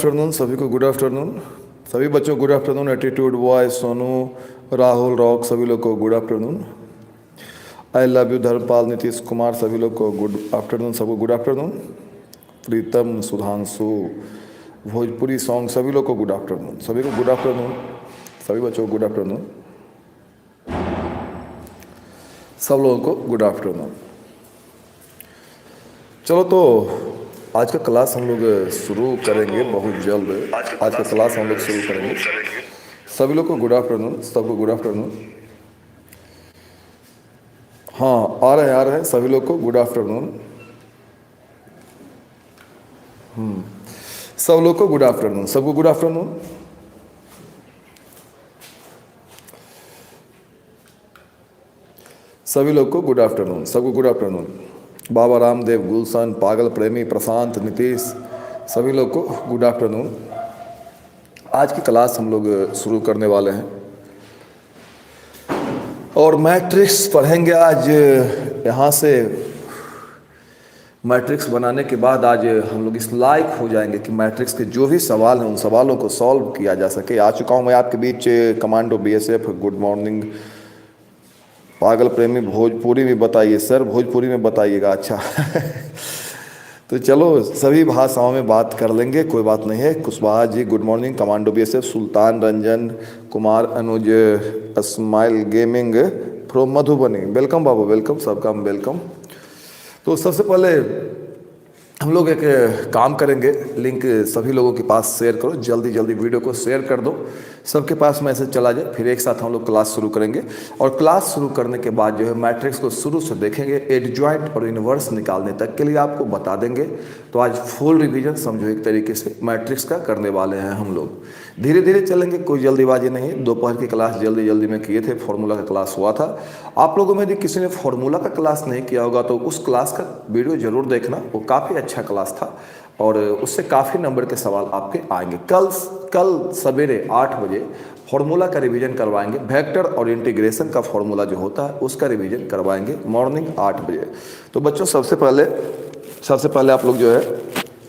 Afternoon सभी को good afternoon. सभी बच्चों good afternoon. Attitude boy, Sonu, Rahul, Rock सभी लोग को good afternoon. I love you Dharmpal, Nitish Kumar सभी लोग को गुड आफ्टरनून, सबको good afternoon. Pritam, Sudhanshu, Bhojpuri song सभी लोग को गुड आफ्टरनून, सभी को गुड आफ्टरनून। सभी बच्चों को गुड आफ्टरनून, सब लोगों को गुड आफ्टरनून। चलो तो आज का क्लास हम लोग शुरू करेंगे बहुत जल्द। आज का क्लास हम लोग शुरू करेंगे। सभी लोग को गुड आफ्टरनून, सबको गुड आफ्टरनून। हाँ, आ रहे हैं सभी लोग को गुड आफ्टरनून। सब लोग को गुड आफ्टरनून, सबको गुड आफ्टरनून। सभी लोग को गुड आफ्टरनून, सबको गुड आफ्टरनून। बाबा रामदेव, गुलशन, पागल प्रेमी, प्रशांत, नीतीश सभी लोग को गुड आफ्टरनून। आज की क्लास हम लोग शुरू करने वाले हैं और मैट्रिक्स पढ़ेंगे आज। यहाँ से मैट्रिक्स बनाने के बाद आज हम लोग इस लायक हो जाएंगे कि मैट्रिक्स के जो भी सवाल हैं उन सवालों को सॉल्व किया जा सके। आ चुका हूँ मैं आपके बीच कमांडो बीएसएफ। Good morning. पागल प्रेमी, भोजपुरी में बताइए सर, भोजपुरी में बताइएगा। अच्छा तो चलो सभी भाषाओं में बात कर लेंगे, कोई बात नहीं है। Kushwaha ji good morning. Commando BSF. Sultan, Ranjan Kumar, Anuj, smile gaming from Madhubani, welcome बाबू, वेलकम, सबका वेलकम। तो सबसे पहले हम लोग एक काम करेंगे, लिंक सभी लोगों के पास शेयर करो, जल्दी जल्दी वीडियो को शेयर कर दो, सबके पास मैसेज चला जाए, फिर एक साथ हम लोग क्लास शुरू करेंगे। और क्लास शुरू करने के बाद जो है मैट्रिक्स को शुरू से देखेंगे, एडजॉइंट और इन्वर्स निकालने तक के लिए आपको बता देंगे। तो आज फुल रिवीजन समझो एक तरीके से मैट्रिक्स का करने वाले हैं हम लोग। धीरे धीरे चलेंगे, कोई जल्दीबाजी नहीं है। दोपहर की क्लास जल्दी जल्दी में किए थे, फार्मूला का क्लास हुआ था। आप लोगों में यदि किसी ने फार्मूला का क्लास नहीं किया होगा तो उस क्लास का वीडियो जरूर देखना, वो काफ़ी अच्छा क्लास था और उससे काफ़ी नंबर के सवाल आपके आएंगे। कल सवेरे 8 बजे फार्मूला का रिवीजन करवाएंगे। वेक्टर और इंटीग्रेशन का फार्मूला जो होता है उसका रिवीजन करवाएंगे मॉर्निंग 8 बजे। तो बच्चों सबसे पहले आप लोग जो है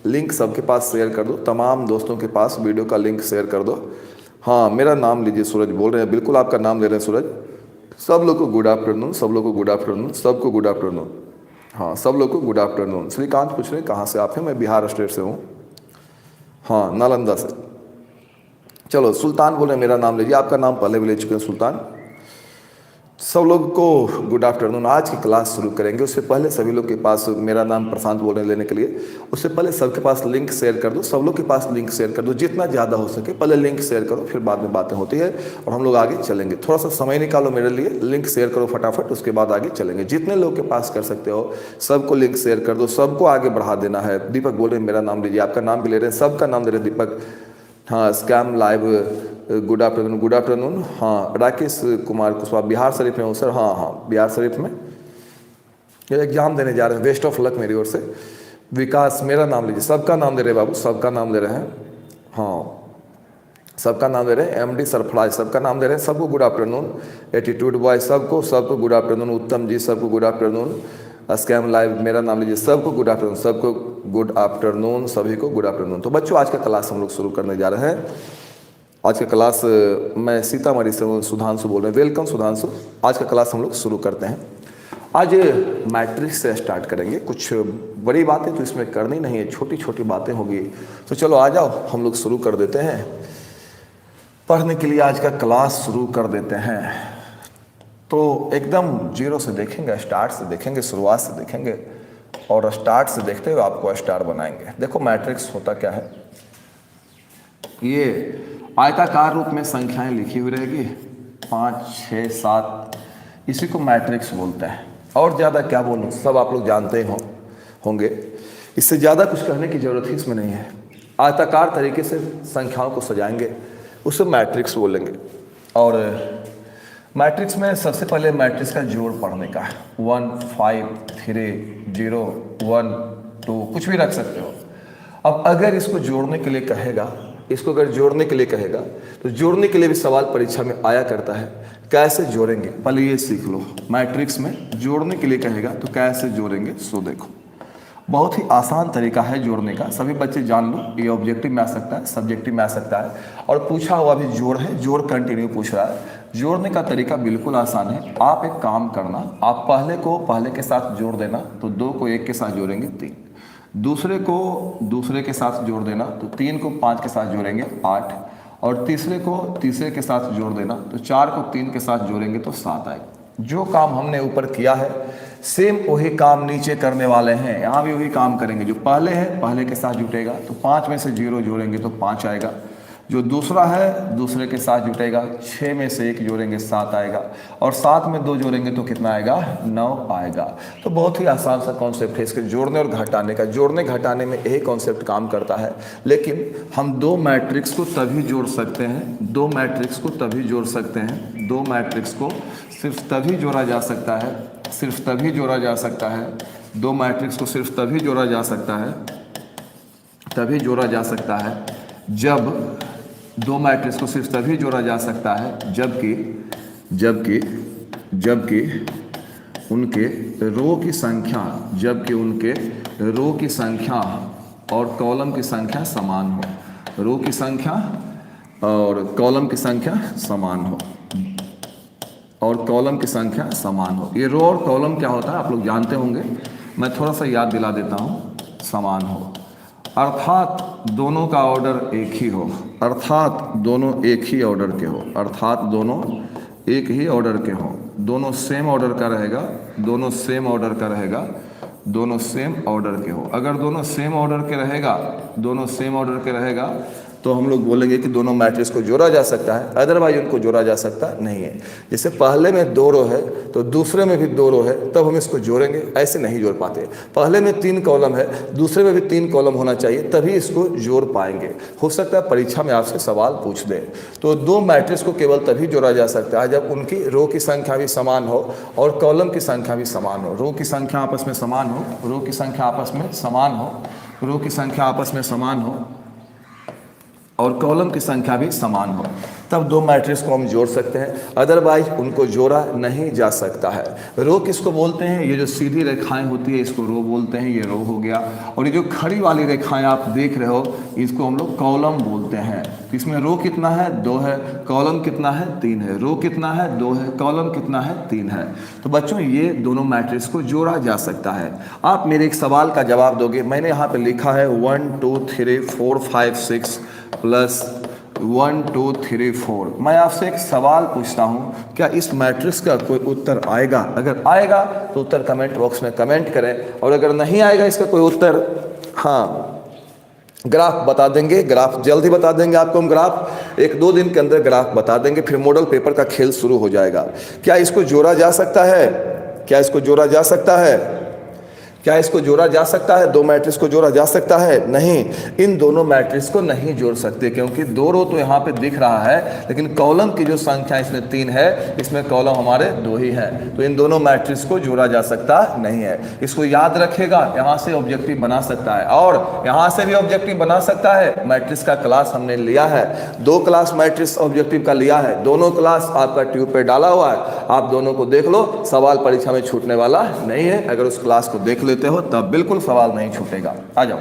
लिंक सबके पास शेयर कर दो, तमाम दोस्तों के पास वीडियो का लिंक शेयर कर दो। हाँ, मेरा नाम लीजिए, सूरज बोल रहे हैं, बिल्कुल आपका नाम ले रहे हैं सूरज। सब लोग को गुड आफ्टरनून, सब लोग को गुड आफ्टरनून, सबको गुड आफ्टरनून। हाँ, सब लोग को गुड आफ्टरनून। श्रीकांत पूछ रहे हैं कहाँ से आप हैं? मैं बिहार स्टेट से हूँ। हाँ, नालंदा से। चलो, सुल्तान बोले मेरा नाम लीजिए, आपका नाम पहले भी ले चुके हैं सुल्तान। सब लोग को गुड आफ्टरनून। आज की क्लास शुरू करेंगे, उससे पहले सभी लोग के पास, मेरा नाम प्रशांत बोल रहे हैं लेने के लिए, उससे पहले सबके पास लिंक शेयर कर दो, सब लोग के पास लिंक शेयर कर दो, जितना ज़्यादा हो सके पहले लिंक शेयर करो, फिर बाद में बातें होती है और हम लोग आगे चलेंगे। थोड़ा सा समय निकालो मेरे लिए, लिंक शेयर करो फटाफट, उसके बाद आगे चलेंगे। जितने लोग के पास कर सकते हो सबको लिंक शेयर कर दो, सबको आगे बढ़ा देना है। दीपक बोल रहे हैं मेरा नाम लीजिए, आपका नाम भी ले रहे हैं, सबका नाम दे रहे हैं दीपक। हाँ, scam live good afternoon, good afternoon. हाँ, राकेश कुमार कुशवाहा, बिहार शरीफ में हूँ सर। हाँ, बिहार शरीफ में एग्जाम देने जा रहे हैं, बेस्ट ऑफ लक मेरी ओर से। विकास, मेरा नाम लीजिए, सबका नाम दे रहे हैं बाबू, सबका नाम ले रहे हैं। हाँ, सबका नाम दे रहे हैं। एमडी सरफराज, सबका नाम दे रहे हैं, सबको गुड आफ्टरनून। एटीट्यूड बॉय, सबको गुड आफ्टरनून। उत्तम जी, सबको गुड आफ्टरनून। स्कैम लाइव, मेरा नाम लीजिए, सबको गुड आफ्टरनून, सबको गुड आफ्टरनून, सभी को गुड आफ्टरनून। तो बच्चों आज का क्लास हम लोग शुरू करने जा रहे हैं। आज का क्लास मैं सीतामढ़ी से सुधांशु बोल रहे हैं, वेलकम सुधांशु। आज का क्लास हम लोग शुरू करते हैं। आज मैट्रिक्स से स्टार्ट करेंगे। कुछ बड़ी बातें तो इसमें करनी नहीं है, छोटी छोटी बातें होगी। तो चलो आ जाओ, हम लोग शुरू कर देते हैं पढ़ने के लिए। आज का क्लास शुरू कर देते हैं। तो एकदम जीरो से देखेंगे, स्टार्ट से देखेंगे, शुरुआत से देखेंगे और स्टार्ट से देखते हुए आपको स्टार बनाएंगे। देखो मैट्रिक्स होता क्या है, ये आयताकार रूप में संख्याएं लिखी हुई रहेगी, 5, 6, 7, इसी को मैट्रिक्स बोलते हैं। और ज़्यादा क्या बोलूँ, सब आप लोग जानते होंगे, इससे ज़्यादा कुछ कहने की ज़रूरत ही इसमें नहीं है। आयताकार तरीके से संख्याओं को सजाएंगे, उसे मैट्रिक्स बोलेंगे। और मैट्रिक्स में सबसे पहले मैट्रिक्स का जोड़ पढ़ने का है। 1, 5, 3, 0, 1, 2 कुछ भी रख सकते हो। अब अगर इसको जोड़ने के लिए कहेगा, इसको अगर जोड़ने के लिए कहेगा तो जोड़ने के लिए भी सवाल परीक्षा में आया करता है। कैसे जोड़ेंगे पहले ये सीख लो। मैट्रिक्स में जोड़ने के लिए कहेगा तो कैसे जोड़ेंगे, सो देखो बहुत ही आसान तरीका है जोड़ने का, सभी बच्चे जान लो। ये ऑब्जेक्टिव में आ सकता है, सब्जेक्टिव में आ सकता है, और पूछा हुआ भी जोड़ है, जोड़ कंटिन्यू पूछ रहा है। जोड़ने का तरीका बिल्कुल आसान है। आप एक काम करना, आप पहले को पहले के साथ जोड़ देना तो 2 को 1 के साथ जोड़ेंगे 3, दूसरे को दूसरे के साथ जोड़ देना तो 3 को 5 के साथ जोड़ेंगे 8, और तीसरे को तीसरे के साथ जोड़ देना तो 4 को 3 के साथ जोड़ेंगे तो 7 आएगा। जो काम हमने ऊपर किया है सेम वही काम नीचे करने वाले हैं, यहाँ भी वही काम करेंगे। जो पहले है पहले के साथ जुटेगा तो 5 में से 0 जोड़ेंगे तो 5 आएगा। जो दूसरा है दूसरे के साथ जुटेगा, 6 में से 1 जोड़ेंगे 7 आएगा, और 7 में 2 जोड़ेंगे तो कितना आएगा, 9 आएगा। तो बहुत ही आसान सा कॉन्सेप्ट है इसके जोड़ने और घटाने का। जोड़ने घटाने में यही कॉन्सेप्ट काम करता है, लेकिन हम 2 मैट्रिक्स को तभी जोड़ सकते हैं, 2 मैट्रिक्स को तभी जोड़ सकते हैं, 2 मैट्रिक्स को सिर्फ तभी जोड़ा जा सकता है, सिर्फ तभी जोड़ा जा सकता है, 2 मैट्रिक्स को सिर्फ तभी जोड़ा जा सकता है, तभी जोड़ा जा सकता है जब 2 मैट्रिक्स को सिर्फ तभी जोड़ा जा सकता है जबकि उनके रो की संख्या, जबकि उनके रो की संख्या और कॉलम की संख्या समान हो, रो की संख्या और कॉलम की संख्या समान हो, और कॉलम की संख्या समान हो। ये रो और कॉलम क्या होता है आप लोग जानते होंगे, मैं थोड़ा सा याद दिला देता हूँ। समान हो अर्थात दोनों का ऑर्डर एक ही हो, अर्थात दोनों एक ही ऑर्डर के हो, अर्थात दोनों एक ही ऑर्डर के हो, दोनों सेम ऑर्डर का रहेगा, दोनों सेम ऑर्डर का रहेगा, दोनों सेम ऑर्डर के हो। अगर दोनों सेम ऑर्डर के रहेगा, दोनों सेम ऑर्डर के रहेगा तो हम लोग बोलेंगे कि दोनों मैट्रिक्स को जोड़ा जा सकता है, अदरवाइज उनको जोड़ा जा सकता नहीं है। जैसे पहले में 2 रो है तो दूसरे में भी 2 रो है, तब हम इसको जोड़ेंगे, ऐसे नहीं जोड़ पाते। पहले में 3 कॉलम है, दूसरे में भी 3 कॉलम होना चाहिए, तभी इसको जोड़ पाएंगे। हो सकता है परीक्षा में आपसे सवाल पूछ दे। तो 2 मैट्रिक्स को केवल तभी जोड़ा जा सकता है जब उनकी रो की संख्या भी समान हो और कॉलम की संख्या भी समान हो। रो की संख्या आपस में समान हो, रो की संख्या आपस में समान हो, रो की संख्या आपस में समान हो और कॉलम की संख्या भी समान हो, तब 2 मैट्रिक्स को हम जोड़ सकते हैं, अदरवाइज उनको जोड़ा नहीं जा सकता है। रो किसको बोलते हैं, ये जो सीधी रेखाएं होती है इसको रो बोलते हैं, ये रो हो गया। और ये जो खड़ी वाली रेखाएं आप देख रहे हो इसको हम लोग कॉलम बोलते हैं। इसमें रो कितना है, 2 है, कॉलम कितना है, 3 है, रो कितना है, 2 है, कॉलम कितना है, 3 है। तो बच्चों ये दोनों मैट्रिक्स को जोड़ा जा सकता है। आप मेरे एक सवाल का जवाब दोगे, मैंने यहाँ पे लिखा है 1 2 3 4 5 6 प्लस 1 2 3 4। मैं आपसे एक सवाल पूछता हूँ, क्या इस मैट्रिक्स का कोई उत्तर आएगा? अगर आएगा तो उत्तर कमेंट बॉक्स में कमेंट करें, और अगर नहीं आएगा इसका कोई उत्तर, हाँ ग्राफ बता देंगे, ग्राफ जल्द ही बता देंगे आपको हम। ग्राफ 1-2 दिन के अंदर ग्राफ बता देंगे, फिर मॉडल पेपर का खेल शुरू हो जाएगा। क्या इसको जोड़ा जा सकता है? क्या इसको जोड़ा जा सकता है? क्या इसको जोड़ा जा सकता है? 2 मैट्रिक्स को जोड़ा जा सकता है? नहीं, इन दोनों मैट्रिक्स को नहीं जोड़ सकते, क्योंकि 2 रो तो यहाँ पे दिख रहा है, लेकिन कॉलम की जो संख्या इसमें 3 है, इसमें कॉलम हमारे 2 ही हैं, तो इन दोनों मैट्रिक्स को जोड़ा जा सकता नहीं है। इसको याद रखेगा, यहाँ से ऑब्जेक्टिव बना सकता है और यहाँ से भी ऑब्जेक्टिव बना सकता है। मैट्रिक्स का क्लास हमने लिया है, 2 क्लास मैट्रिक्स ऑब्जेक्टिव का लिया है, दोनों क्लास आपका ट्यूब पे डाला हुआ है, आप दोनों को देख लो, सवाल परीक्षा में छूटने वाला नहीं है। अगर उस क्लास को देख लेते हो तब बिल्कुल सवाल नहीं छूटेगा। आ जाओ।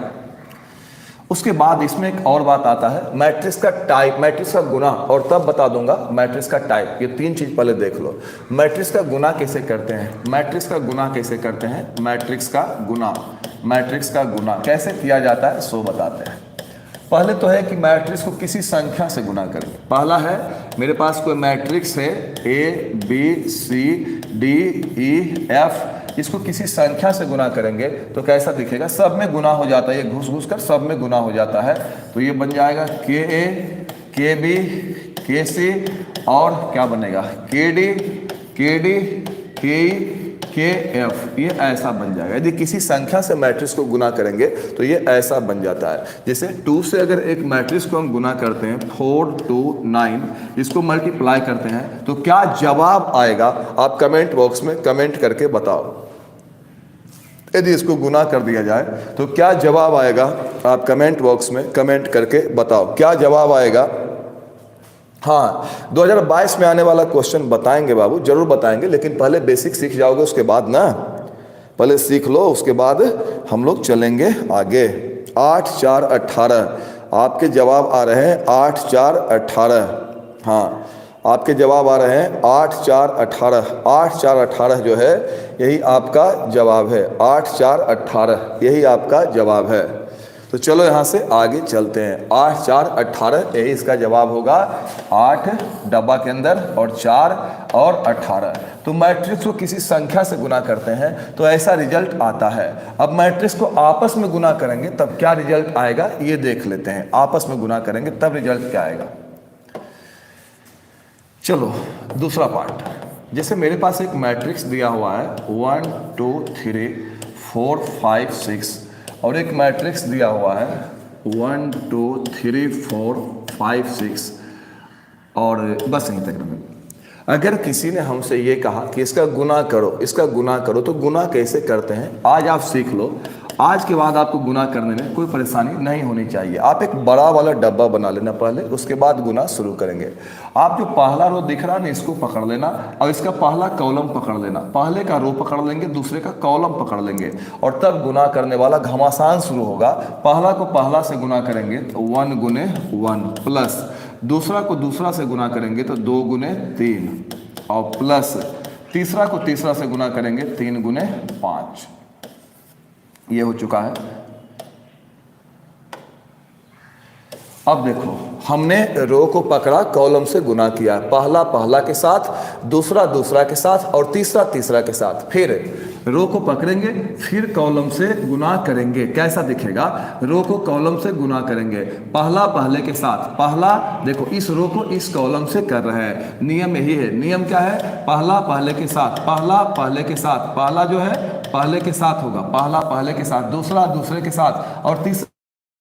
उसके बाद इसमें एक और बात आता है, मैट्रिक्स का टाइप, मैट्रिक्स का गुना, और तब बता दूंगा मैट्रिक्स का टाइप। ये 3 चीज पहले देख लो। मैट्रिक्स का गुना कैसे करते हैं, मैट्रिक्स का गुना कैसे करते हैं, मैट्रिक्स का गुना, मैट्रिक्स का गुना कैसे किया जाता है सो बताते हैं। पहले तो है कि मैट्रिक्स को किसी संख्या से गुना करेंगे। पहला है, मेरे पास कोई मैट्रिक्स है A B C D E F, इसको किसी संख्या से गुना करेंगे तो कैसा दिखेगा, सब में गुना हो जाता है, ये घुस घुस कर सब में गुना हो जाता है। तो ये बन जाएगा KA KB KC और क्या बनेगा KD KD KE KF, ये ऐसा बन जाएगा। यदि किसी संख्या से मैट्रिक्स को गुना करेंगे तो ये ऐसा बन जाता है। जैसे 2 से अगर एक मैट्रिक्स को हम गुना करते हैं 4 2 9, इसको मल्टीप्लाई करते हैं तो क्या जवाब आएगा, आप कमेंट बॉक्स में कमेंट करके बताओ। यदि इसको गुना कर दिया जाए तो क्या जवाब आएगा, आप कमेंट बॉक्स में कमेंट करके बताओ क्या जवाब आएगा। हाँ, 2022 में आने वाला क्वेश्चन बताएंगे बाबू, जरूर बताएंगे, लेकिन पहले बेसिक सीख जाओगे उसके बाद ना, पहले सीख लो, उसके बाद हम लोग चलेंगे आगे। 8 4 18 आपके जवाब आ रहे हैं 8 4 18। हाँ, आपके जवाब आ रहे हैं 8 4 18। 8 4 18 जो है यही आपका जवाब है। 8 4 18 यही आपका जवाब है। तो चलो यहाँ से आगे चलते हैं। 8 4 18 यही इसका जवाब होगा। 8 डब्बा के अंदर और 4 और 18। तो मैट्रिक्स को किसी संख्या से गुना करते हैं तो ऐसा रिजल्ट आता है। अब मैट्रिक्स को आपस में गुना करेंगे तब क्या रिजल्ट आएगा ये देख लेते हैं। आपस में गुना करेंगे तब रिजल्ट क्या आएगा। चलो दूसरा पार्ट, जैसे मेरे पास एक मैट्रिक्स दिया हुआ है 1 2 3 4 5 6 और एक मैट्रिक्स दिया हुआ है 1 2 3 4 5 6 और बस यहीं तक रहें। अगर किसी ने हमसे ये कहा कि इसका गुना करो, इसका गुना करो, तो गुना कैसे करते हैं आज आप सीख लो। आज के बाद आपको गुना करने में कोई परेशानी नहीं होनी चाहिए। आप एक बड़ा वाला डब्बा बना लेना पहले, उसके बाद गुना शुरू करेंगे। आप जो पहला रो दिख रहा है ना इसको पकड़ लेना और इसका पहला कॉलम पकड़ लेना। पहले का रो पकड़ लेंगे, दूसरे का कॉलम पकड़ लेंगे और तब गुना करने वाला घमासान शुरू होगा। पहला को पहला से गुना करेंगे तो 1 गुने 1 प्लस दूसरा को दूसरा से गुना करेंगे तो 2 गुने 3 और प्लस तीसरा को तीसरा से गुना करेंगे 3 गुने 5। ये हो चुका है। अब देखो हमने रो को पकड़ा, कॉलम से गुना किया, पहला पहला के साथ, दूसरा दूसरा के साथ और तीसरा तीसरा के साथ। फिर रो को पकड़ेंगे, फिर कॉलम से गुना करेंगे। कैसा दिखेगा? रो को कॉलम से गुना करेंगे, पहला पहले के साथ। पहला देखो इस रो को इस कॉलम से कर रहे हैं। नियम यही है। नियम क्या है? पहला पहले के साथ, पहला पहले के साथ। पहला जो है पहले के साथ होगा, पहला पहले के साथ, दूसरा दूसरे के साथ और तीसरा।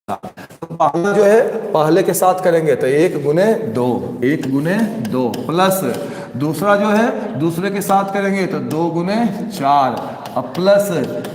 तो पहला जो है पहले के साथ करेंगे तो 1 गुने 2, 1 गुने 2 प्लस दूसरा जो है दूसरे के साथ करेंगे तो 2 गुने 4 और प्लस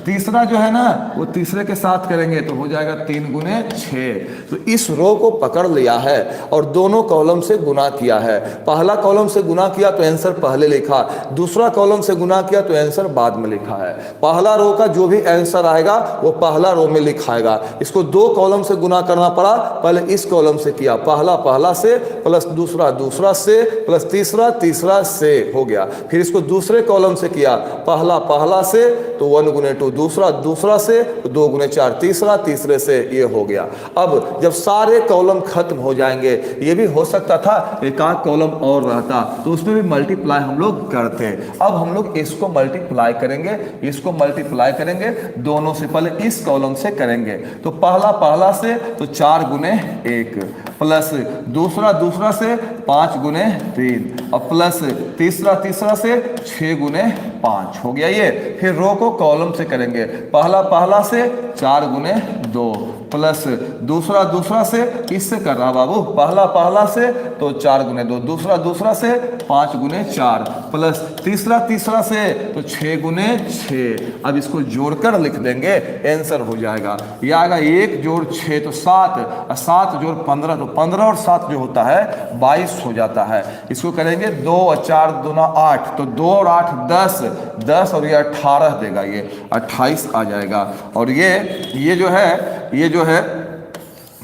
तीसरा जो है ना वो तीसरे के साथ करेंगे तो हो जाएगा 3 गुने 6। तो इस रो को पकड़ लिया है और दोनों कॉलम से गुना किया है। पहला कॉलम से गुना किया तो आंसर पहले लिखा, दूसरा कॉलम से गुना किया तो आंसर बाद में लिखा है। पहला रो का जो भी आंसर आएगा वो पहला रो में लिखाएगा। इसको 2 कॉलम से गुना करना पड़ा, पहले इस कॉलम से किया, पहला पहला से प्लस दूसरा दूसरा से प्लस तीसरा तीसरा से हो गया। फिर इसको दूसरे कॉलम से किया, पहला पहला से तो 1 गुने 2, दूसरा दूसरा से तो 2 गुने 4, तीसरा तीसरे से, ये हो गया। अब जब सारे कॉलम खत्म हो जाएंगे, ये भी हो सकता था एक आध कॉलम और रहता तो उसमें भी मल्टीप्लाई हम लोग करते हैं। अब हम लोग इसको मल्टीप्लाई करेंगे, इसको मल्टीप्लाई करेंगे, दोनों से पहले इस कॉलम से करेंगे तो पहला पहला से तो 4 गुने 1 प्लस दूसरा दूसरा से 5 गुने 3 और प्लस तीसरा तीसरा से 6 गुने 5 हो गया ये। फिर रो को कॉलम से करेंगे, पहला पहला से 4 गुने 2 प्लस दूसरा दूसरा से, इससे कर रहा बाबू, पहला पहला से तो 4 गुने 2, दूसरा दूसरा से 5 गुने 4 प्लस तीसरा तीसरा से तो 6 गुने 6। अब इसको जोड़कर लिख देंगे, आंसर हो जाएगा। ये आएगा 1 जोड़ 6 तो 7 और 7 जोड़ 15 तो 15 और 7 जो होता है 22 हो जाता है। इसको करेंगे 2 और 4 दूना 8 तो 2 और 8 10, 10 और ये 18 देगा, ये 28 आ जाएगा। और ये जो है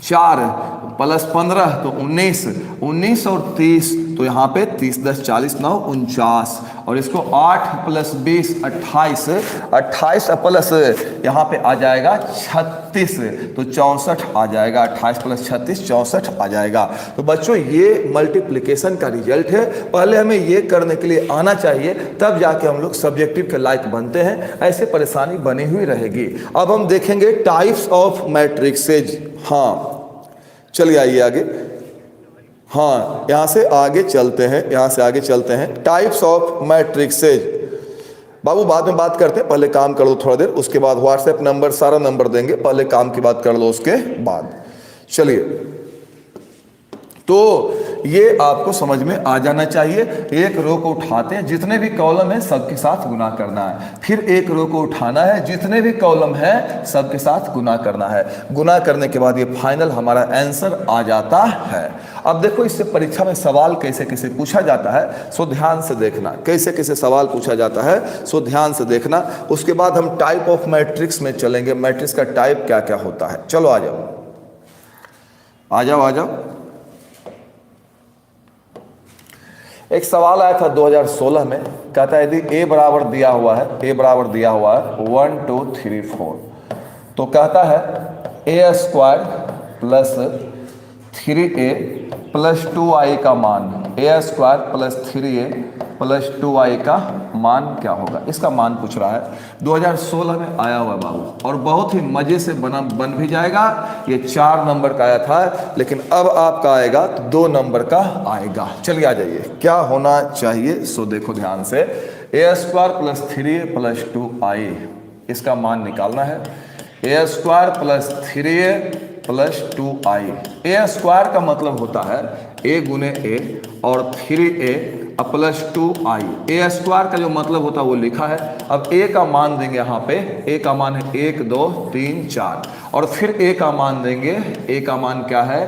4 प्लस 15 तो 19, 19 और 30 तो यहाँ पे 30 10 40 9 49 और इसको 8 प्लस 20 28, 28 प्लस यहाँ पे आ जाएगा 36 तो 64 आ जाएगा। 28 प्लस 36 64 आ जाएगा। तो बच्चों ये मल्टीप्लिकेशन का रिजल्ट है। पहले हमें ये करने के लिए आना चाहिए तब जाके हम लोग सब्जेक्टिव के लायक बनते हैं, ऐसे परेशानी बनी हुई रहेगी। अब हम देखेंगे टाइप्स ऑफ मैट्रिक्सेज। हाँ चलिए आइए आगे। हाँ यहाँ से आगे चलते हैं, यहाँ से आगे चलते हैं। टाइप्स ऑफ मैट्रिक्सेज बाबू बाद में बात करते हैं, पहले काम कर लो थोड़ा देर, उसके बाद व्हाट्सएप नंबर सारा नंबर देंगे, पहले काम की बात कर लो उसके बाद। चलिए तो ये आपको समझ में आ जाना चाहिए। एक रो को उठाते हैं, जितने भी कॉलम है सबके साथ गुना करना है, फिर एक रो को उठाना है, जितने भी कॉलम है सबके साथ गुना करना है। गुना करने के बाद ये फाइनल हमारा आंसर आ जाता है। अब देखो इससे परीक्षा में सवाल कैसे कैसे पूछा जाता है, सो ध्यान से देखना, कैसे कैसे सवाल पूछा जाता है सो ध्यान से देखना। उसके बाद हम टाइप ऑफ मैट्रिक्स में चलेंगे, मैट्रिक्स का टाइप क्या क्या होता है। चलो आ जाओ आ जाओ आ जाओ। एक सवाल आया था 2016 में, कहता है यदि ए बराबर दिया हुआ है, ए बराबर दिया हुआ है 1 2 3 4, तो कहता है a square plus 3a plus 2i का मान, ए square plus 3a plus 2i का मान क्या होगा। इसका मान पूछ रहा है, 2016 में आया हुआ बाबू, और बहुत ही मजे से बन भी जाएगा। ये 4 नंबर का आया था, लेकिन अब आपका आएगा तो 2 नंबर का आएगा। चलिए आ जाइए, क्या होना चाहिए सो देखो ध्यान से। ए square plus 3a plus 2i, इसका मान निकालना है। A square plus 3a plus 2i। A square का मतलब होता है a गुने a और 3a plus 2i। A square का जो मतलब होता है वो लिखा है। अब a का मान देंगे, यहाँ पे a का मान है 1 2 3 4, और फिर a का मान देंगे, a का मान क्या है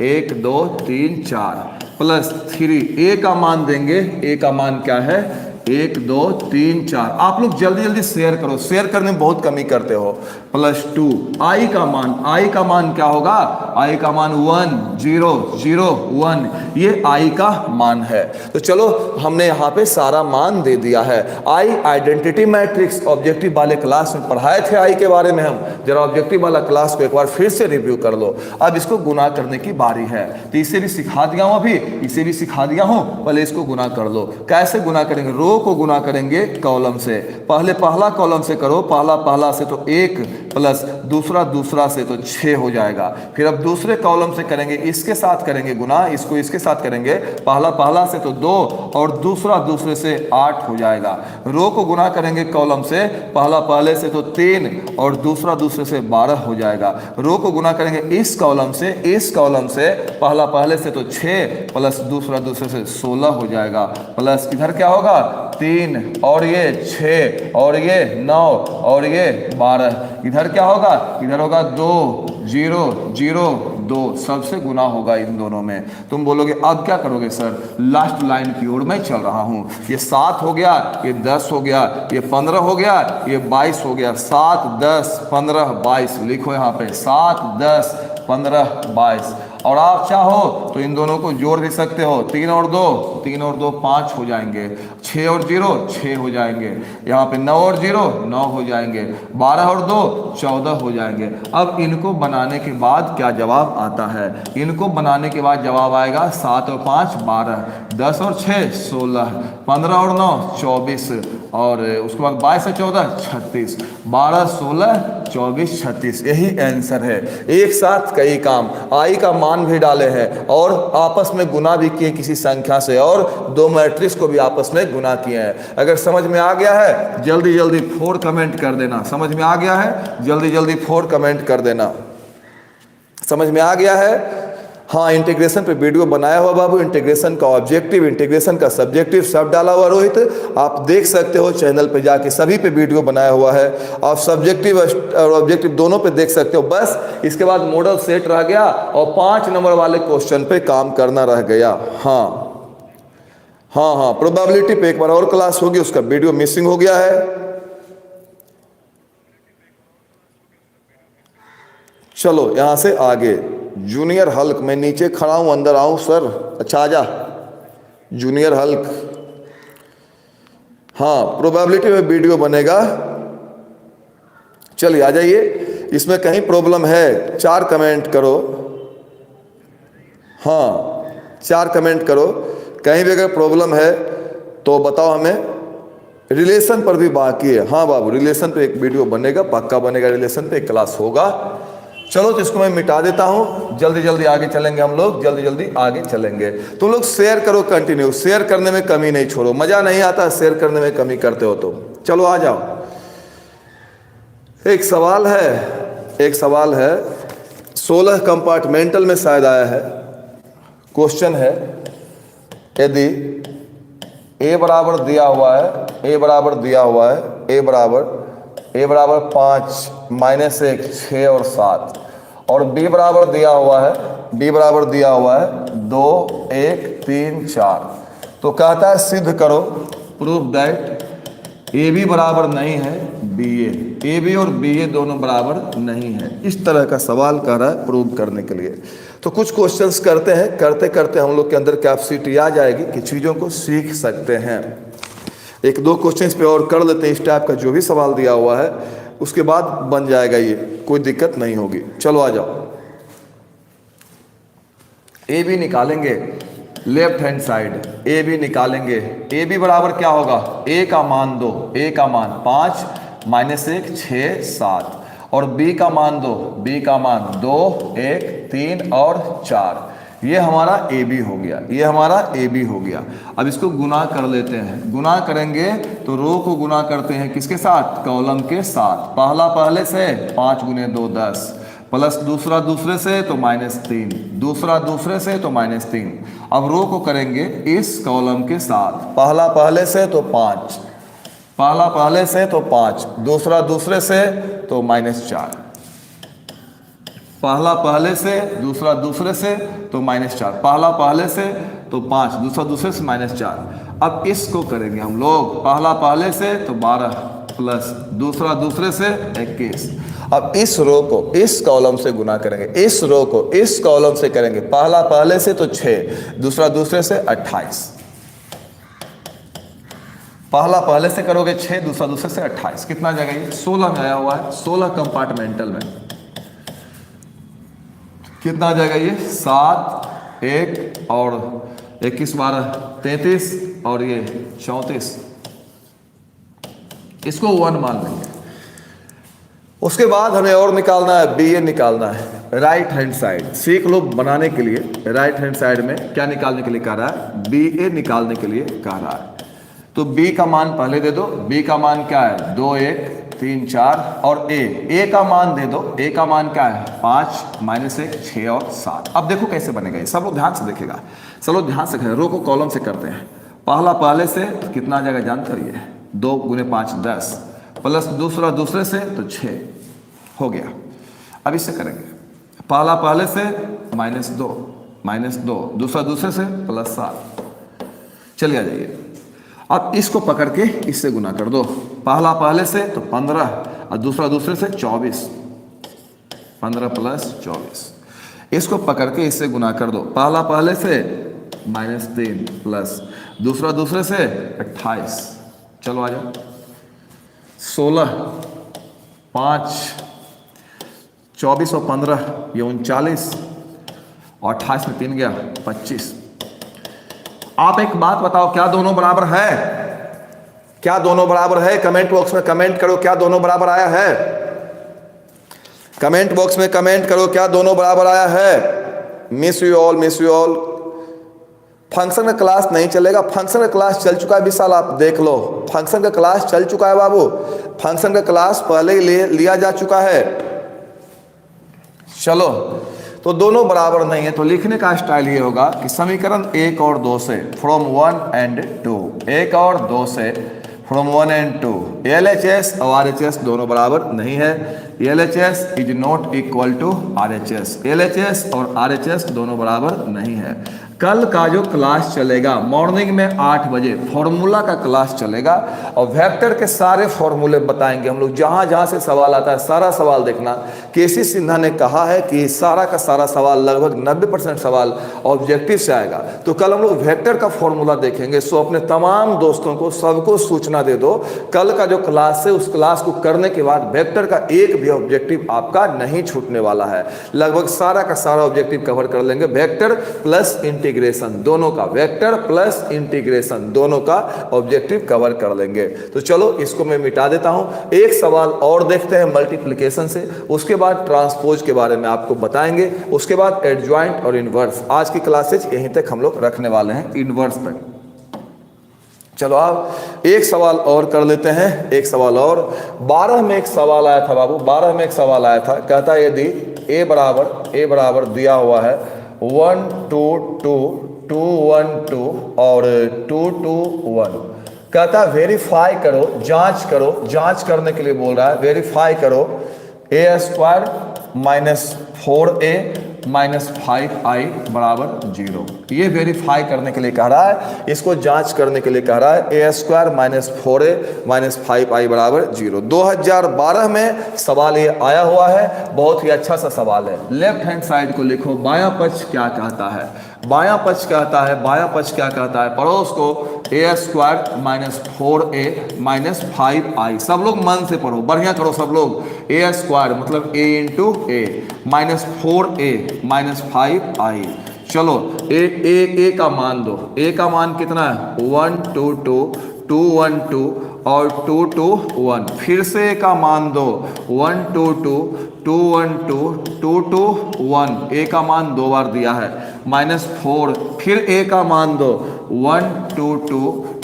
1 2 3 4 प्लस 3, a का मान देंगे, a का मान क्या है 1 2 3 4। आप लोग जल्दी जल्दी शेयर करो, शेयर करने में बहुत कमी करते हो। प्लस 2, आई का मान, आई का मान क्या होगा, आई का मान 1 0 0 1, ये आई का मान है। तो चलो हमने यहाँ पे सारा मान दे दिया है। आई आइडेंटिटी मैट्रिक्स ऑब्जेक्टिव वाले क्लास में पढ़ाए थे आई के बारे में हम, जरा ऑब्जेक्टिव वाला क्लास को एक बार फिर से रिव्यू कर लो। अब इसको गुना करने की बारी है, तो इसे भी सिखा दिया हूँ, अभी इसे भी सिखा दिया हूँ, पहले इसको गुना कर लो। कैसे गुना करेंगे, रो को गुना करेंगे कॉलम से। पहले पहला कॉलम से करो, पहला से तो 1 प्लस दूसरा से तो 6 हो जाएगा। फिर अब दूसरे कॉलम से करेंगे, इसके साथ करेंगे गुना, इसको इसके साथ करेंगे, पहला से तो 2 और दूसरे से 8 हो जाएगा। रो को गुना करेंगे कॉलम से, पहले से तो 3 और दूसरे से 12 हो जाएगा। रो को गुना करेंगे इस कॉलम से, पहले से तो 6 प्लस दूसरे से 16 हो जाएगा। प्लस इधर क्या होगा 3 और ये 6 और ये 9 और ये 12, इधर क्या होगा, इधर होगा 2 0 0 2, सबसे गुना होगा इन दोनों में। तुम बोलोगे अब क्या करोगे सर, लास्ट लाइन की ओर मैं चल रहा हूं। ये 7 हो गया, ये 10 हो गया, ये 15 हो गया, ये 22 हो गया। 7 10 15 22 लिखो यहाँ पे, 7 10 15 22। और आप चाहो तो इन दोनों को जोड़ दे सकते हो, 3 और 2 5 हो जाएंगे, 6 और 0 6 हो जाएंगे, यहाँ पे 9 और 0 9 हो जाएंगे, 12 और 2 14 हो जाएंगे। अब इनको बनाने के बाद क्या जवाब आता है, इनको बनाने के बाद जवाब आएगा 7 और 5 12, 10 और 6 16, 15 और 9 24, और उसके बाद 22 और 14 36, 12 16 24 36, यही आंसर है। एक साथ कई काम, आई का मान भी डाले हैं और आपस में गुना भी किए किसी संख्या से, और 2 मैट्रिक्स को भी आपस में गुना किए हैं। अगर समझ में आ गया है जल्दी जल्दी 4 कमेंट कर देना। समझ में आ गया है जल्दी जल्दी 4 कमेंट कर देना। समझ में आ गया है। हाँ, इंटीग्रेशन पे वीडियो बनाया हुआ बाबू, इंटीग्रेशन का ऑब्जेक्टिव, इंटीग्रेशन का सब्जेक्टिव सब डाला हुआ रोहित, आप देख सकते हो चैनल पे जाके, सभी पे वीडियो बनाया हुआ है। आप सब्जेक्टिव और ऑब्जेक्टिव दोनों पे देख सकते हो। बस इसके बाद मॉडल सेट रह गया और 5 नंबर वाले क्वेश्चन पे काम करना रह गया। हाँ, प्रोबेबिलिटी पे एक बार और क्लास होगी, उसका वीडियो मिसिंग हो गया है। चलो यहां से आगे, जूनियर हल्क, मैं नीचे खड़ा हूं, अंदर आऊं सर, अच्छा आजा जूनियर हल्क। हाँ, प्रोबेबिलिटी में वीडियो बनेगा, चलिए आ जाइए। इसमें कहीं प्रॉब्लम है 4 कमेंट करो। हाँ 4 कमेंट करो, कहीं भी अगर प्रॉब्लम है तो बताओ हमें। रिलेशन पर भी बाकी है। हाँ बाबू, रिलेशन पे एक वीडियो बनेगा, पक्का बनेगा, रिलेशन पे एक क्लास होगा। चलो तो इसको मैं मिटा देता हूं, जल्दी जल्दी आगे चलेंगे हम लोग, जल्दी जल्दी आगे चलेंगे। तुम लोग शेयर करो कंटिन्यू, शेयर करने में कमी नहीं छोड़ो, मजा नहीं आता शेयर करने में कमी करते हो तो। चलो आ जाओ। एक सवाल है 16 कंपार्टमेंटल में शायद आया है, क्वेश्चन है यदि ए बराबर दिया हुआ है, ए बराबर दिया हुआ है, ए बराबर 5 माइनस 1 6 और 7, और बी बराबर दिया हुआ है, बी बराबर दिया हुआ है 2 1 3 4, तो कहता है सिद्ध करो, प्रूव दैट ए बी बराबर नहीं है बी ए बी और बी ए दोनों बराबर नहीं है। इस तरह का सवाल कर रहा है प्रूव करने के लिए। तो कुछ क्वेश्चंस करते हैं, करते करते हम लोग के अंदर कैपेसिटी आ जाएगी कि चीज़ों को सीख सकते हैं। एक दो क्वेश्चंस पे और कर लेते हैं, इस टाइप का जो भी सवाल दिया हुआ है, उसके बाद बन जाएगा, ये कोई दिक्कत नहीं होगी। चलो आ जाओ, ए बी निकालेंगे left hand side, A B निकालेंगे, ए बी बराबर क्या होगा, ए का मान दो, ए का मान 5 माइनस 1 6 7, और बी का मान दो, बी का मान 2 1 3 और 4, ये हमारा ए बी हो गया, ये हमारा ए बी हो गया। अब इसको गुना कर लेते हैं, गुना करेंगे तो रो को गुना करते हैं किसके साथ, कॉलम के साथ। पहला पहले से 5 गुने 2 10, प्लस दूसरा दूसरे से तो -3, दूसरा दूसरे से तो -3। अब रो को करेंगे इस कॉलम के साथ, पहला पहले से तो 5, पहला पहले से तो 5, दूसरा दूसरे से तो -4, पहला पहले से दूसरा दूसरे से तो -4, पहला पहले से तो 5, दूसरा दूसरे से -4। अब इसको करेंगे हम लोग, पहला पहले से तो 12 प्लस दूसरा दूसरे से 21। अब इस रो को इस कॉलम से गुना करेंगे, इस रो को इस कॉलम से करेंगे, पहला पहले से तो 6, दूसरा दूसरे से 28, पहला पहले से करोगे 6, दूसरा दूसरे से 28, कितना जगह ये 16 में आया हुआ है, 16 कंपार्टमेंटल में कितना जगह ये 7 1 और 21 12 33 और ये 34, इसको 1 मान लेंगे। उसके बाद हमें और निकालना है, बी ए निकालना है राइट हैंड साइड। सीख लो बनाने के लिए राइट हैंड साइड में क्या निकालने के लिए कह रहा है, बी ए निकालने के लिए कह रहा है। तो बी का मान पहले दे दो, बी का मान क्या है 2 1 3 4, और ए का मान दे दो, ए का मान क्या है 5 माइनस 1 6 और 7। अब देखो कैसे बनेगा ये, सब लोग ध्यान से देखेगा, चलो ध्यान से रो को कॉलम से करते हैं। पहला पहले से कितना जगह जानते रहिए, 2 गुने 5 10, प्लस दूसरा दूसरे से तो 6 हो गया। अब इससे करेंगे, पहला पहले से -2, दूसरा दूसरे से +7, चलिए आ जाइए। अब इसको पकड़ के इससे गुना कर दो, पहला पहले से तो 15 और दूसरा दूसरे से 24, 15 + 24, इसको पकड़ के इससे गुना कर दो, पहला पहले से -3 प्लस दूसरा दूसरे से 28, चलो आ जाओ 16 5 24 और 15 ये 39, और 28 में 3 गया 25। आप एक बात बताओ, क्या दोनों बराबर है, क्या दोनों बराबर है? कमेंट बॉक्स में कमेंट करो, क्या दोनों बराबर आया है? कमेंट बॉक्स में कमेंट करो, क्या दोनों बराबर आया है? Miss you all, miss you all. Function का क्लास नहीं चलेगा, फंक्शन का क्लास चल चुका है विशाल, आप देख लो, फंक्शन का क्लास चल चुका है बाबू, फंक्शन का क्लास पहले ही लिया जा चुका है। चलो, तो दोनों बराबर नहीं है, तो लिखने का स्टाइल ये होगा कि समीकरण 1 और 2 से फ्रॉम 1 एंड 2, 1 और 2 से फ्रॉम 1 एंड 2, LHS और RHS दोनों बराबर नहीं है, LHS is not equal to RHS, LHS और RHS दोनों बराबर नहीं है। कल का जो क्लास चलेगा मॉर्निंग में 8 बजे फॉर्मूला का क्लास चलेगा, और वेक्टर के सारे फॉर्मूले बताएंगे हम लोग, जहां जहां से सवाल आता है सारा सवाल देखना। केसी सिन्हा ने कहा है कि सारा का सारा सवाल, लगभग 90% सवाल ऑब्जेक्टिव से आएगा, तो कल हम लोग वेक्टर का फॉर्मूला देखेंगे। सो अपने तमाम दोस्तों को सबको सूचना दे दो, कल का जो क्लास है उस क्लास को करने के बाद वेक्टर का एक भी ऑब्जेक्टिव आपका नहीं छूटने वाला है, लगभग सारा का सारा ऑब्जेक्टिव कवर कर लेंगे। वेक्टर प्लस इंटीग्रेशन दोनों का, वेक्टर प्लस इंटीग्रेशन दोनों का ऑब्जेक्टिव कवर कर लेंगे। तो चलो इसको मैं मिटा देता हूं, एक सवाल और देखते हैं मल्टीप्लिकेशन से, उसके बाद ट्रांसपोज के बारे में आपको बताएंगे, उसके बाद एडजॉइंट और इनवर्स। आज की क्लासेज यहीं तक हम लोग रखने वाले हैं, इनवर्स तक। चलो आप एक सवाल और कर लेते हैं, एक सवाल और। 12 में एक सवाल आया था बाबू, 12 में एक सवाल आया था, कहता है यदि ए बराबर दिया हुआ है 1 2 2 2 1 2 और 2 2 1। कहता है वेरीफाई करो, जांच करो, जांच करने के लिए बोल रहा है वेरीफाई करो ए square minus 4a minus 5i बराबर 0। ये वेरीफाई करने के लिए कह रहा है, इसको जांच करने के लिए कह रहा है a square minus 4a minus 5i बराबर 0। 2012 में सवाल ये आया हुआ है, बहुत ही अच्छा सा सवाल है। लेफ्ट हैंड साइड को लिखो, बायां पक्ष क्या कहता है, बायां पक्ष कहता है, बायां पक्ष क्या कहता है, पढ़ो उसको ए square minus 4a minus 5i। सब लोग मन से पढ़ो, बढ़िया करो सब लोग। ए स्क्वायर मतलब a into A minus 4a minus 5i। चलो ए का मान दो, ए का मान कितना है 1 2 2 2 1 2 और 2 2 1। फिर से ए का मान दो 1 2 2 2 1 2 2 2 1। ए का मान 2 बार दिया है माइनस 4। फिर ए का मान दो 1 2 2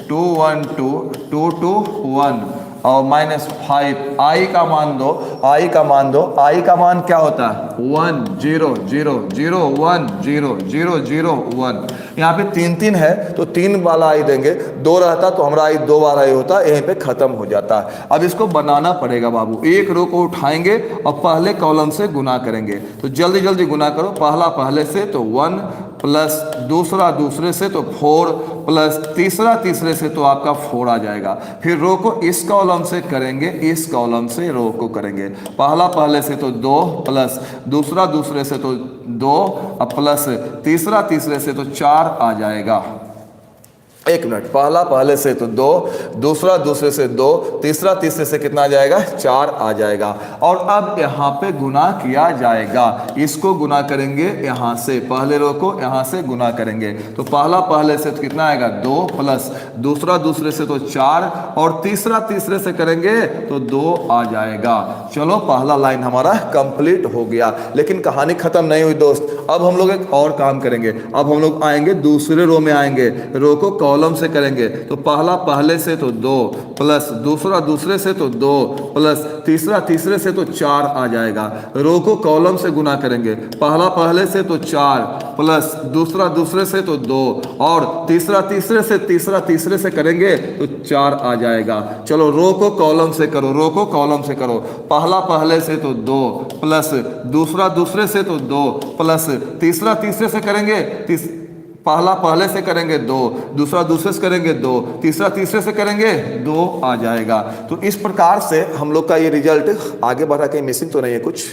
2 1 2 2 2 1 और माइनस 5। आई का मान दो, आई का मान दो, आई का मान क्या होता है 1 0 0 0 1 0 0 0 1। यहाँ पे 3 3 है तो 3 वाला आई देंगे, 2 रहता तो हमारा आई 2 बार आई होता, यहीं पे खत्म हो जाता है। अब इसको बनाना पड़ेगा बाबू, एक रो को उठाएंगे और पहले कॉलम से गुना करेंगे। तो जल्दी जल्दी गुना करो, पहला पहले से तो 1 प्लस दूसरा दूसरे से तो 4 प्लस तीसरा तीसरे से तो आपका 4 आ जाएगा। फिर रो को इस कॉलम से करेंगे, इस कॉलम से रो को करेंगे। पहला पहले से तो 2 प्लस दूसरा दूसरे से तो 2 प्लस तीसरा तीसरे से तो 4 आ जाएगा। एक मिनट, पहला पहले से तो 2, दूसरा दूसरे से 2, तीसरा तीसरे से कितना आ जाएगा 4 आ जाएगा। और अब यहाँ पे गुना किया जाएगा, इसको गुना करेंगे यहाँ से, पहले रो को यहाँ से गुना करेंगे। तो पहला पहले से तो कितना आएगा 2 प्लस दूसरा दूसरे से तो 4 और तीसरा तीसरे से करेंगे तो 2 आ जाएगा। चलो पहला लाइन हमारा कंप्लीट हो गया, लेकिन कहानी खत्म नहीं हुई दोस्त। अब हम लोग एक और काम करेंगे, अब हम लोग आएंगे दूसरे रो में, आएंगे रो को कॉलम से करेंगे। तो पहला पहले से तो 2 प्लस दूसरा दूसरे से तो 2 प्लस तीसरा तीसरे से तो 4 आ जाएगा। रो को कॉलम से गुना करेंगे, पहला पहले से तो 4 प्लस दूसरा दूसरे से तो 2 और तीसरा तीसरे से तीसरा तीसरे से करेंगे तो 4 आ जाएगा। चलो रो को कॉलम से करो, रो को कॉलम से करो। पहला पहले से तो 2 प्लस दूसरा दूसरे से तो 2 प्लस तीसरा तीसरे से करेंगे, पहला पहले से करेंगे 2, दूसरा दूसरे से करेंगे 2, तीसरा तीसरे से करेंगे 2 आ जाएगा। तो इस प्रकार से हम लोग का ये रिजल्ट आगे बढ़ा, कहीं मिसिंग तो नहीं है कुछ।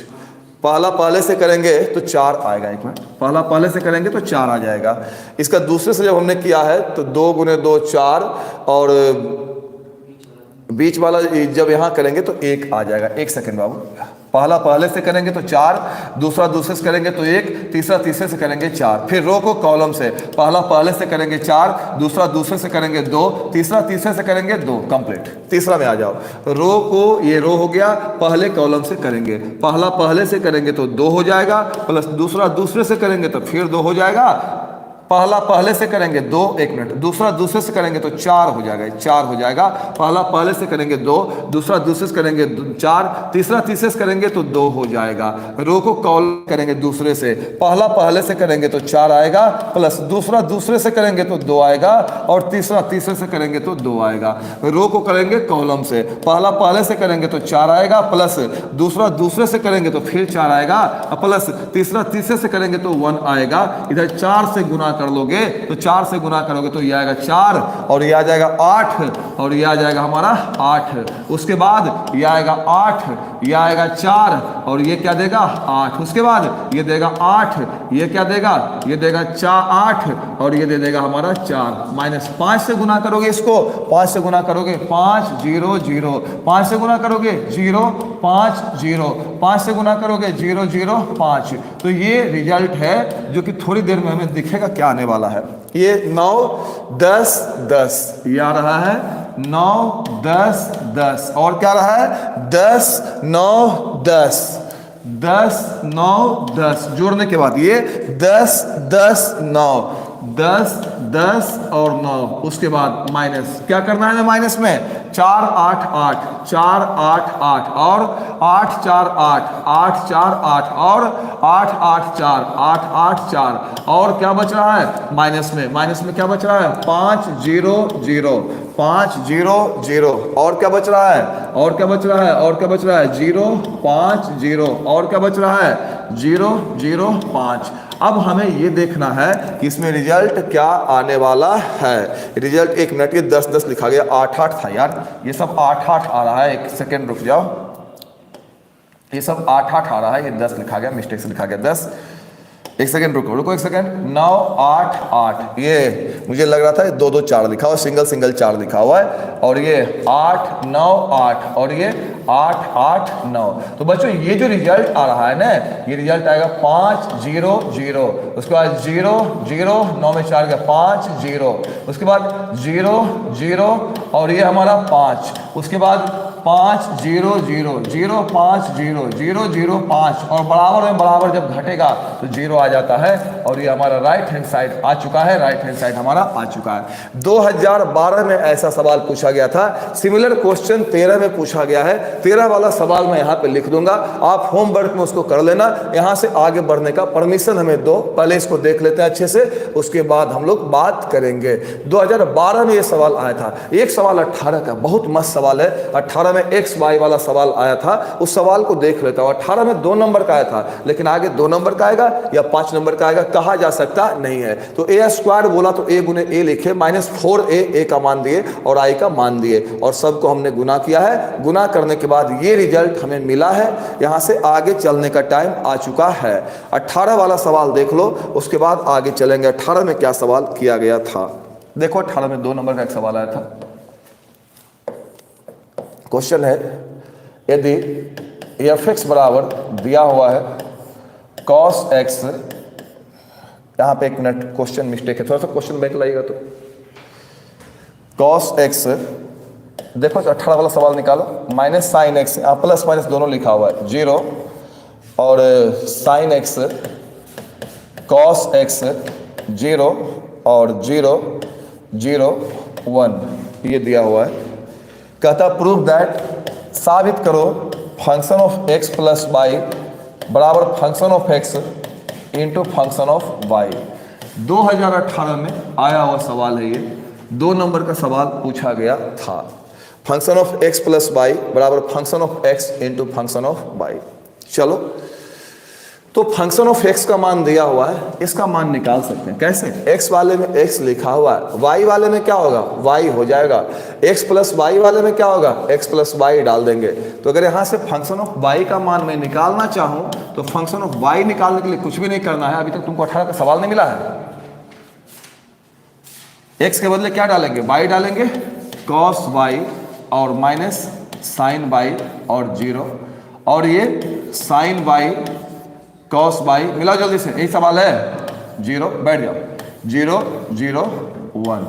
पहला पहले से करेंगे तो 4 आएगा, एक मिनट, पहला पहले से करेंगे तो 4 आ जाएगा। इसका दूसरे से जब हमने किया है तो 2 गुने 2 4 और बीच वाला जब यहाँ करेंगे तो 1 आ जाएगा। एक सेकंड बाबू, पहला पहले से करेंगे तो 4, दूसरा दूसरे से करेंगे तो 1, तीसरा तीसरे से करेंगे 4। फिर रो को कॉलम से, पहला पहले से करेंगे 4, दूसरा दूसरे से करेंगे 2, तीसरा तीसरे से करेंगे 2, कंप्लीट। तीसरा में आ जाओ, रो को, ये रो हो गया, पहले कॉलम से करेंगे, पहला पहले से करेंगे तो 2 हो जाएगा, प्लस दूसरा दूसरे से करेंगे तो फिर 2 हो जाएगा। पहला पहले से करेंगे 2, एक मिनट, दूसरा दूसरे से करेंगे तो 4 हो जाएगा, 4 हो जाएगा। पहला पहले से करेंगे 2, दूसरा दूसरे से करेंगे 4, तीसरा तीसरे से करेंगे तो 2 हो जाएगा। रो को कॉल करेंगे दूसरे से, पहला पहले से करेंगे तो 4 आएगा, प्लस दूसरा दूसरे से करेंगे तो 2 आएगा और तीसरा तीसरे से करेंगे तो 2 आएगा। रो को करेंगे कॉलम से, पहला पहले से करेंगे तो 4 आएगा, प्लस दूसरा दूसरे से करेंगे तो फिर 4 आएगा, प्लस तीसरा तीसरे से करेंगे तो 1 आएगा। इधर 4 से गुना कर लोगे तो 4 से गुना करोगे तो ये आएगा 4 और ये आ जाएगा 8 और ये आ जाएगा हमारा 8। उसके बाद ये आएगा 8, ये आएगा 4 और ये क्या देगा 8। उसके बाद ये देगा 8, ये क्या देगा, ये देगा 8 और ये दे देगा हमारा 4। माइनस 5 से गुना करोगे, इसको 5 से गुना करोगे 5 0 0, 5 से गुना करोगे 0 5 0, 5 से गुना करोगे 0 0 5। तो ये रिजल्ट है जो कि थोड़ी देर में हमें दिखेगा क्या आने वाला है। ये 9 10 10 ये आ रहा है, 9 10 10 और क्या रहा है 10 9 10 10 9 10 जोड़ने के बाद ये 10 10 9 10 10 और 9, उसके बाद माइनस, क्या करना है माइनस में, 4 8 8 4 8 8 और 8 4 8 8 4 8 और 8 8 4 8 8 4 और क्या बच रहा है माइनस में क्या बच रहा है 5 0 0 5 0 0 और क्या बच रहा है और क्या बच रहा है और क्या बच रहा है 0 5 0 और क्या बच रहा है 0 0 5। अब हमें ये देखना है कि इसमें रिजल्ट क्या आने वाला है। रिजल्ट 1 मिनट के 10 10 लिखा गया, 8 8 था यार, ये सब 8 8 आ रहा है, एक सेकेंड रुक जाओ, ये सब 8 8 आ रहा है, ये 10 लिखा गया, मिस्टेक से लिखा गया 10, एक सेकेंड रुको एक सेकेंड, 9 8 8, ये मुझे लग रहा था 2 2 4 लिखा हुआ, सिंगल 4 लिखा हुआ है, और ये 8 9 8 और ये 8 8 9। तो बच्चों ये जो रिजल्ट आ रहा है ना, ये रिजल्ट आएगा 5 0 0, उसके बाद 0 0 9 में 4 गया 5 0, उसके बाद 0 0 और ये हमारा 5, उसके बाद 5 0 0 0 5 0 0 0 5 और बराबर में बराबर जब घटेगा तो 0 आ जाता है, और ये हमारा राइट हैंड साइड आ चुका है, राइट हैंड साइड हमारा आ चुका है। 2012 में ऐसा सवाल पूछा गया था, सिमिलर क्वेश्चन 13 में पूछा गया है, 13 वाला सवाल मैं यहाँ पे लिख दूंगा, आप होमवर्क में उसको कर लेना। यहाँ से आगे बढ़ने का परमिशन हमें दो, पहले इसको देख लेते हैं अच्छे से, उसके बाद हम लोग बात करेंगे। 2012 में ये सवाल आया था। एक सवाल 18 का बहुत मस्त सवाल है, 18 में एक्स वाई वाला सवाल आया था, उस सवाल को देख लेता हूं। 18 में 2 नंबर का आया था, लेकिन आगे 2 नंबर का आएगा या 5 नंबर का आएगा कहा जा सकता नहीं है। तो ए स्क्वायर बोला तो ए गुने ए लिखे, -4a, ए का मान दिए और आई का मान दिए, और सबको हमने गुना किया है। गुना करने के बाद ये रिजल्ट हमें मिला है। यहां से आगे चलने का टाइम आ चुका है। 18 वाला सवाल देख लो, उसके बाद आगे चलेंगे। 18 में क्या सवाल किया गया था, देखो 18 में 2 नंबर का एक सवाल आया था। क्वेश्चन है, यदि f(x) बराबर दिया हुआ है cos x, यहां पे 1 मिनट क्वेश्चन मिस्टेक है, थोड़ा सा क्वेश्चन बैंक लाइएगा तो, cos x, देखो 18 वाला सवाल निकालो, -sin x, प्लस माइनस दोनों लिखा हुआ है, 0 और sin x, cos x 0 और 0 0 1, ये दिया हुआ है। कहता प्रूव दैट, साबित करो function of x plus y बराबर function of x into function of y। 2018 में आया हुआ सवाल है, ये 2 नंबर का सवाल पूछा गया था। Function of x plus y बराबर function of x into function of y। चलो, तो फंक्शन ऑफ x का मान दिया हुआ है, इसका मान निकाल सकते हैं। कैसे? x वाले में x लिखा हुआ है, y वाले में क्या होगा, y हो जाएगा, x प्लस वाई वाले में क्या होगा, x प्लस वाई डाल देंगे। तो अगर यहाँ से फंक्शन ऑफ y का मान मैं निकालना चाहूँ तो फंक्शन ऑफ y निकालने के लिए कुछ भी नहीं करना है। अभी तक तुमको 18 का सवाल नहीं मिला है। x के बदले क्या डालेंगे, y डालेंगे, cos y और माइनस साइन y और 0, और ये साइन y cos y, मिला जल्दी से, यही सवाल है। 0 बैठ जाओ, 0 0 1।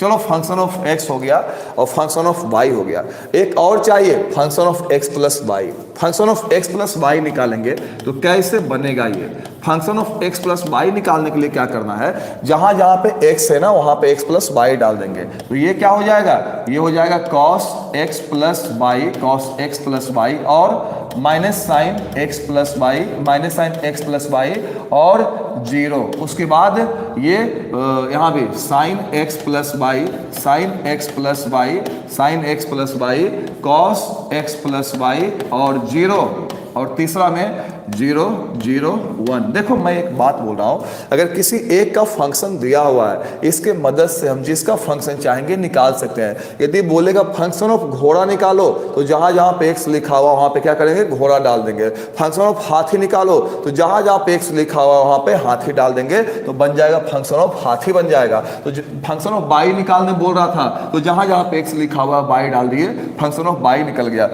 चलो, फंक्शन ऑफ x हो गया और फंक्शन ऑफ y हो गया। एक और चाहिए, function of x plus Y. Function of x plus Y निकालेंगे तो कैसे बनेगा ये? Function of x plus Y निकालने के लिए क्या करना है, जहां जहां पे x है ना वहां पे x प्लस वाई डाल देंगे। तो ये क्या हो जाएगा, ये हो जाएगा cos x plus y, cos x plus Y और minus sine x plus y, minus sine x plus Y और 0। उसके बाद ये यहाँ भी sine x plus y, sine x plus y, sine x plus y, cos x plus Y और 0, और तीसरा में 0 0 1। देखो, मैं एक बात बोल रहा हूं, अगर किसी एक का फंक्शन दिया हुआ है, इसके मदद से हम जिसका फंक्शन चाहेंगे निकाल सकते हैं। यदि बोलेगा फंक्शन ऑफ घोड़ा निकालो तो जहां जहां पे x लिखा हुआ वहां पे क्या करेंगे, घोड़ा डाल देंगे। फंक्शन ऑफ हाथी निकालो तो जहां जहां पे x लिखा हुआ वहां पे हाथी डाल देंगे, तो बन जाएगा फंक्शन ऑफ हाथी बन जाएगा। तो फंक्शन ऑफ बाई निकालने बोल रहा था, तो जहां जहां पे x लिखा हुआ बाई डाल दिए, फंक्शन ऑफ बाई निकल गया।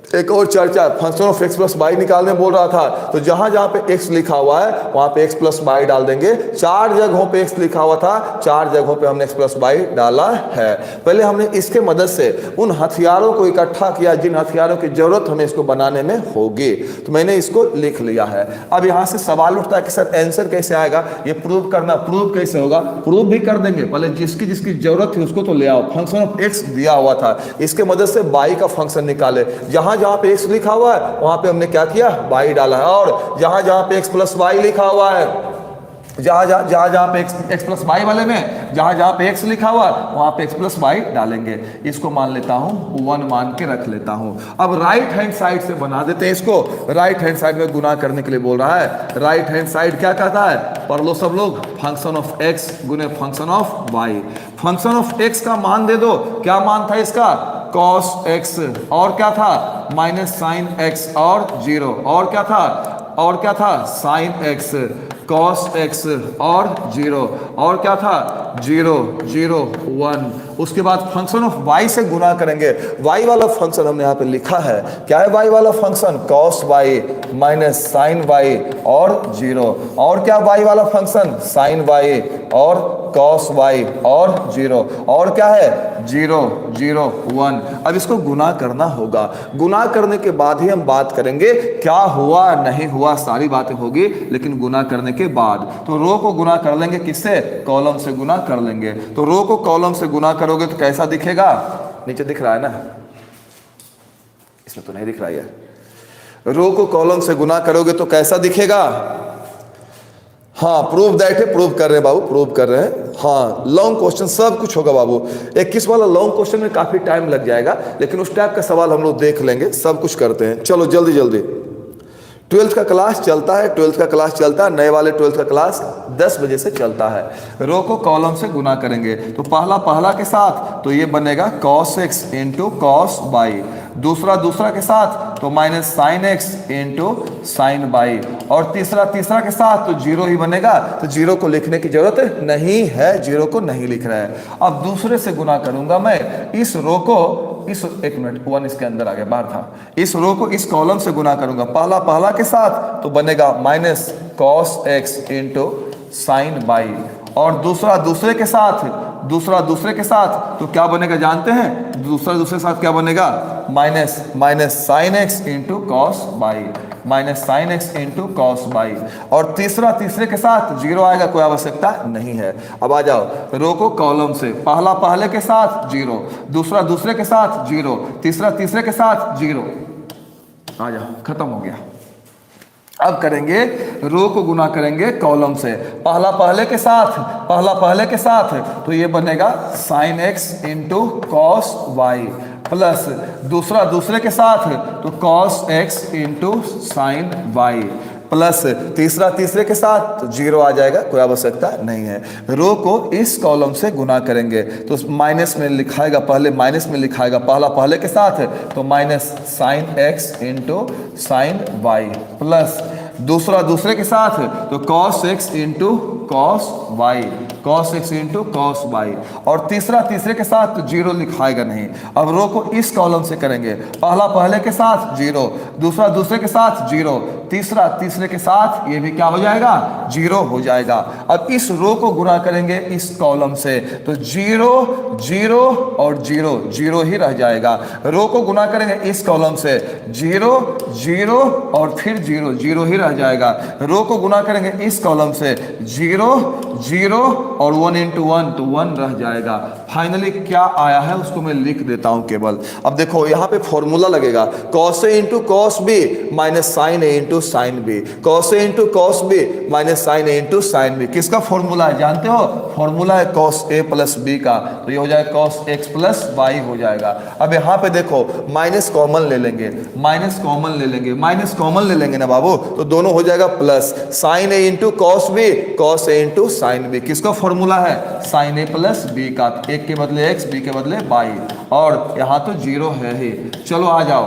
एक और चर्चा, function of x plus Y निकालने बोल रहा था, तो जहां जहां पे एक्स लिखा हुआ है वहां पे एक्स प्लस वाई डाल देंगे। 4 जगहों पे एक्स लिखा हुआ था, 4 जगहों पे हमने एक्स प्लस वाई डाला है। पहले हमने इसके मदद से उन हथियारों को इकट्ठा किया जिन हथियारों की जरूरत हमें इसको बनाने में होगी, तो मैंने इसको लिख लिया है। अब यहां से सवाल उठता है कि सर आंसर कैसे आएगा, ये प्रूव करना, प्रूव कैसे होगा? प्रूव भी कर देंगे, पहले जिसकी जिसकी जरूरत थी उसको तो ले आओ। फंक्शन ऑफ एक्स दिया हुआ था, इसके मदद से वाई का फंक्शन निकाले। जहां जहां पे एक्स लिखा हुआ है वहां पे हमने क्या किया, वाई डाला है। और जहां जहां पे एक्स प्लस वाई लिखा हुआ है, जहां जहां पे एक्स प्लस वाई वाले में जहां जहां पे एक्स लिखा हुआ वहां पे एक्स प्लस वाई डालेंगे। इसको मान लेता हूं 1 मान के रख लेता हूं। अब राइट हैंड साइड से बना देते हैं इसको। राइट हैंड साइड में गुना करने के लिए बोल रहा है। राइट हैंड साइड क्या कहता है, पढ़ लो सब लोग, फंक्शन ऑफ एक्स गुने function of Y. Function of X का मान दे दो, क्या मान था इसका, cos x, और क्या था माइनस साइन x और 0, और क्या था साइन x, cos x और 0, और क्या था 0 0 1। उसके बाद फंक्शन ऑफ y से गुना करेंगे। y वाला फंक्शन हमने यहाँ पे लिखा है, क्या है y वाला function, cos y minus sine y और 0, और क्या y वाला फंक्शन साइन y और cos y और 0, और क्या है 0 0 1। अब इसको गुना करना होगा, गुना करने के बाद ही हम बात करेंगे क्या हुआ नहीं हुआ, सारी बातें होगी लेकिन गुना करने के बाद। तो रो को गुना कर लेंगे किससे, कॉलम से गुना कर लेंगे। तो रो को कॉलम से गुना करोगे तो कैसा दिखेगा, नीचे दिख रहा है ना, इसमें तो नहीं दिख रहा है। रो को कॉलम से गुना करोगे तो कैसा दिखेगा, हाँ प्रूव दैट है, प्रूव कर रहे हैं बाबू, प्रूव कर रहे हैं। हाँ लॉन्ग क्वेश्चन सब कुछ होगा बाबू। 21 वाला लॉन्ग क्वेश्चन में काफी टाइम लग जाएगा, लेकिन उस टाइप का सवाल हम लोग देख लेंगे, सब कुछ करते हैं। चलो जल्दी जल्दी। 12th का क्लास चलता है, 12th का क्लास चलता है, नए वाले 12th का क्लास 10 बजे से चलता है। रो को कॉलम से गुना करेंगे तो पहला के साथ तो ये बनेगा cos x into cos y, दूसरा के साथ तो minus sine x into sine y, और तीसरा के साथ तो 0 ही बनेगा। तो 0 को लिखने की जरूरत नहीं है, 0 को नहीं लिख रहा है। अब दूसरे से गुना करूंगा मैं इस रो को, इस एक मिनट 1 इसके अंदर आ गया, बाहर था। इस रो को इस कॉलम से गुना करूंगा, पहला के साथ तो बनेगा minus cos x into sine y, और दूसरे के साथ तो क्या बनेगा जानते हैं, दूसरे के साथ क्या बनेगा, minus sine x into cos y, minus sine X into cos y, और तीसरे के साथ 0 आएगा, कोई आवश्यकता नहीं है। अब आ जाओ रो को कॉलम से, पहले के साथ 0, दूसरे के साथ 0, तीसरे के साथ 0, आ जाओ खत्म हो गया। अब करेंगे रो को गुना करेंगे कॉलम से, पहले के साथ तो ये बनेगा sine X into cos Y, plus दूसरे के साथ तो cos X into sine Y, plus तीसरे के साथ तो 0 आ जाएगा, कोई आवश्यकता नहीं है। रो को इस कॉलम से गुना करेंगे तो माइनस में लिखाएगा, पहले के साथ तो minus sine X into sine Y, plus दूसरे के साथ तो cos X into cos Y, cos X into cos Y, और तीसरे के साथ तो 0 लिखाएगा नहीं। अब रो को इस कॉलम से करेंगे, पहले के साथ 0, दूसरे के साथ 0, तीसरे के साथ ये भी क्या हो जाएगा, 0 हो जाएगा। अब इस रो को गुना करेंगे इस कॉलम से तो 0 0 और 0 ही रह जाएगा। रो को गुना करेंगे इस कॉलम से 0 0 और फिर 0 ही रह जाएगा। रो को गुना करेंगे इस कॉलम से 0 0 और 1 इंटू 1 तो 1 रह जाएगा। फाइनली क्या आया है उसको मैं लिख देता हूं केवल। अब देखो यहाँ पे फॉर्मूला लगेगा, cos a into cos B minus sine A into sine B, cos a into cos B minus sine A into sine B. किसका फॉर्मूला है जानते हो, फॉर्मूला है cos a प्लस बी का, तो ये हो जाएगा cos x प्लस वाई हो जाएगा। अब यहाँ पे देखो माइनस कॉमन ले लेंगे, माइनस कॉमन ले लेंगे ना बाबू, तो दोनों हो जाएगा plus sine A into cos B, cos a into sine B. किसका फॉर्मूला है, साइन ए प्लस बी का, एक के बदले x, बी के बदले वाई, और यहाँ तो 0 है ही। चलो आ जाओ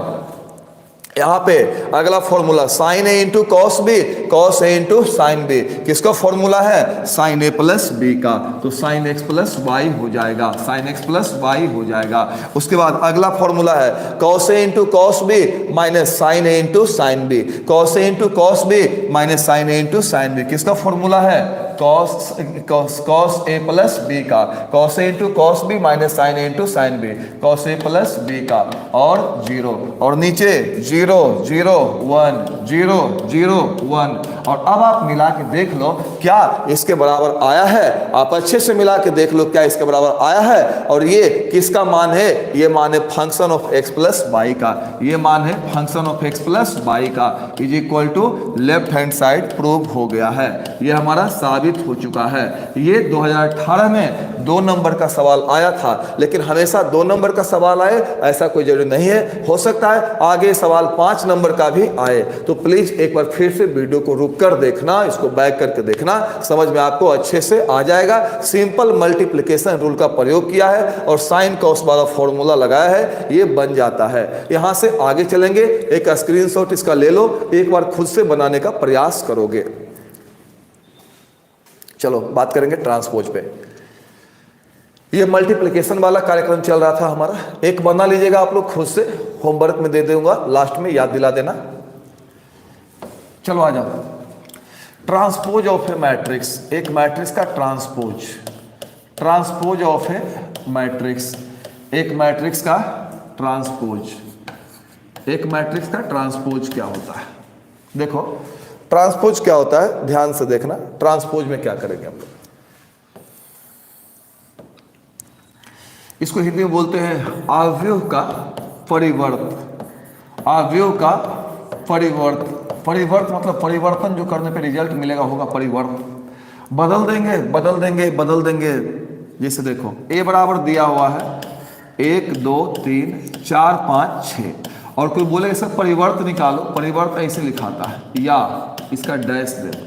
यहाँ पे अगला formula sine A into cos B, cos a into sine B, किसका फॉर्मूला है? साइन ए प्लस बी का, तो साइन एक्स प्लस वाई हो जाएगा, साइन एक्स प्लस वाई हो जाएगा। उसके बाद अगला फॉर्मूला है cos a into cos B minus sine A into sine b, cos a into cos B minus sine A into sine B, किसका formula है? कॉस ए प्लस बी का, cos a into cos B minus sine A into sine b, cos a plus B का, और zero, और नीचे 0 0 1 0 0 1। और अब आप मिला के देख लो क्या इसके बराबर आया है, आप अच्छे से मिला के देख लो क्या इसके बराबर आया है। और ये किसका मान है? ये मान है function of x plus y का, ये मान है function of x plus y का, is equal to left hand side prove हो गया है, ये हमारा साबित हो चुका है। ये 2018 में 2 नंबर का सवाल आया था, लेकिन हमेशा 2 नंबर का सवाल आए ऐसा कोई जरूरी नहीं है, हो सकता है आगे सवाल 5 नंबर का भी आए। तो प्लीज एक बार फिर से वीडियो को रुक कर देखना, इसको बैक करके देखना, समझ में आपको अच्छे से आ जाएगा। सिंपल मल्टीप्लिकेशन रूल का प्रयोग किया है और साइन कॉस वाला फॉर्मूला लगाया है, ये बन जाता है। यहां से आगे चलेंगे, एक स्क्रीनशॉट इसका ले लो, एक बार खुद से बनाने का प्रयास करोगे। चलो बात करेंगे ट्रांसपोज पे। ये मल्टीप्लिकेशन वाला कार्यक्रम चल रहा था हमारा, एक बना लीजिएगा आप लोग खुद से, होमवर्क में दे दूंगा, लास्ट में याद दिला देना। चलो आ जाओ। ट्रांसपोज ऑफ ए मैट्रिक्स, एक मैट्रिक्स का transpose, transpose of A matrix, एक मैट्रिक्स का ट्रांसपोज, एक मैट्रिक्स का ट्रांसपोज क्या होता है? देखो ट्रांसपोज क्या होता है, ध्यान से देखना। ट्रांसपोज में क्या करेंगे हम लोग, इसको हिंदी में बोलते हैं अवयव का परिवर्त, अवयव का परिवर्त। परिवर्त मतलब परिवर्तन जो करने पे रिजल्ट मिलेगा होगा परिवर्त। बदल देंगे बदल देंगे बदल देंगे। जैसे देखो ए बराबर दिया हुआ है 1 2 3 4 5 6, और कोई बोलेगा सर परिवर्त निकालो, परिवर्त ऐसे लिखाता है या इसका डैश दे दो,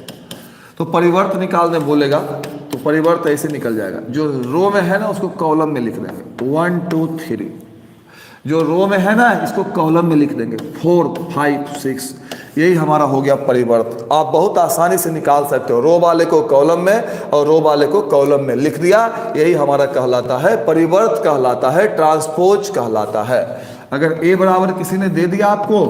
तो परिवर्त निकालने बोलेगा तो परिवर्त ऐसे निकल जाएगा। जो रो में है ना उसको कॉलम में लिख देंगे 1 2 3, जो रो में है ना इसको कॉलम में लिख देंगे 4 5 6, यही हमारा हो गया परिवर्त। आप बहुत आसानी से निकाल सकते हो, रो वाले को कॉलम में और रो वाले को कॉलम में लिख दिया, यही हमारा कहलाता है परिवर्त, कहलाता है ट्रांसपोज कहलाता है। अगर ए बराबर किसी ने दे दिया आपको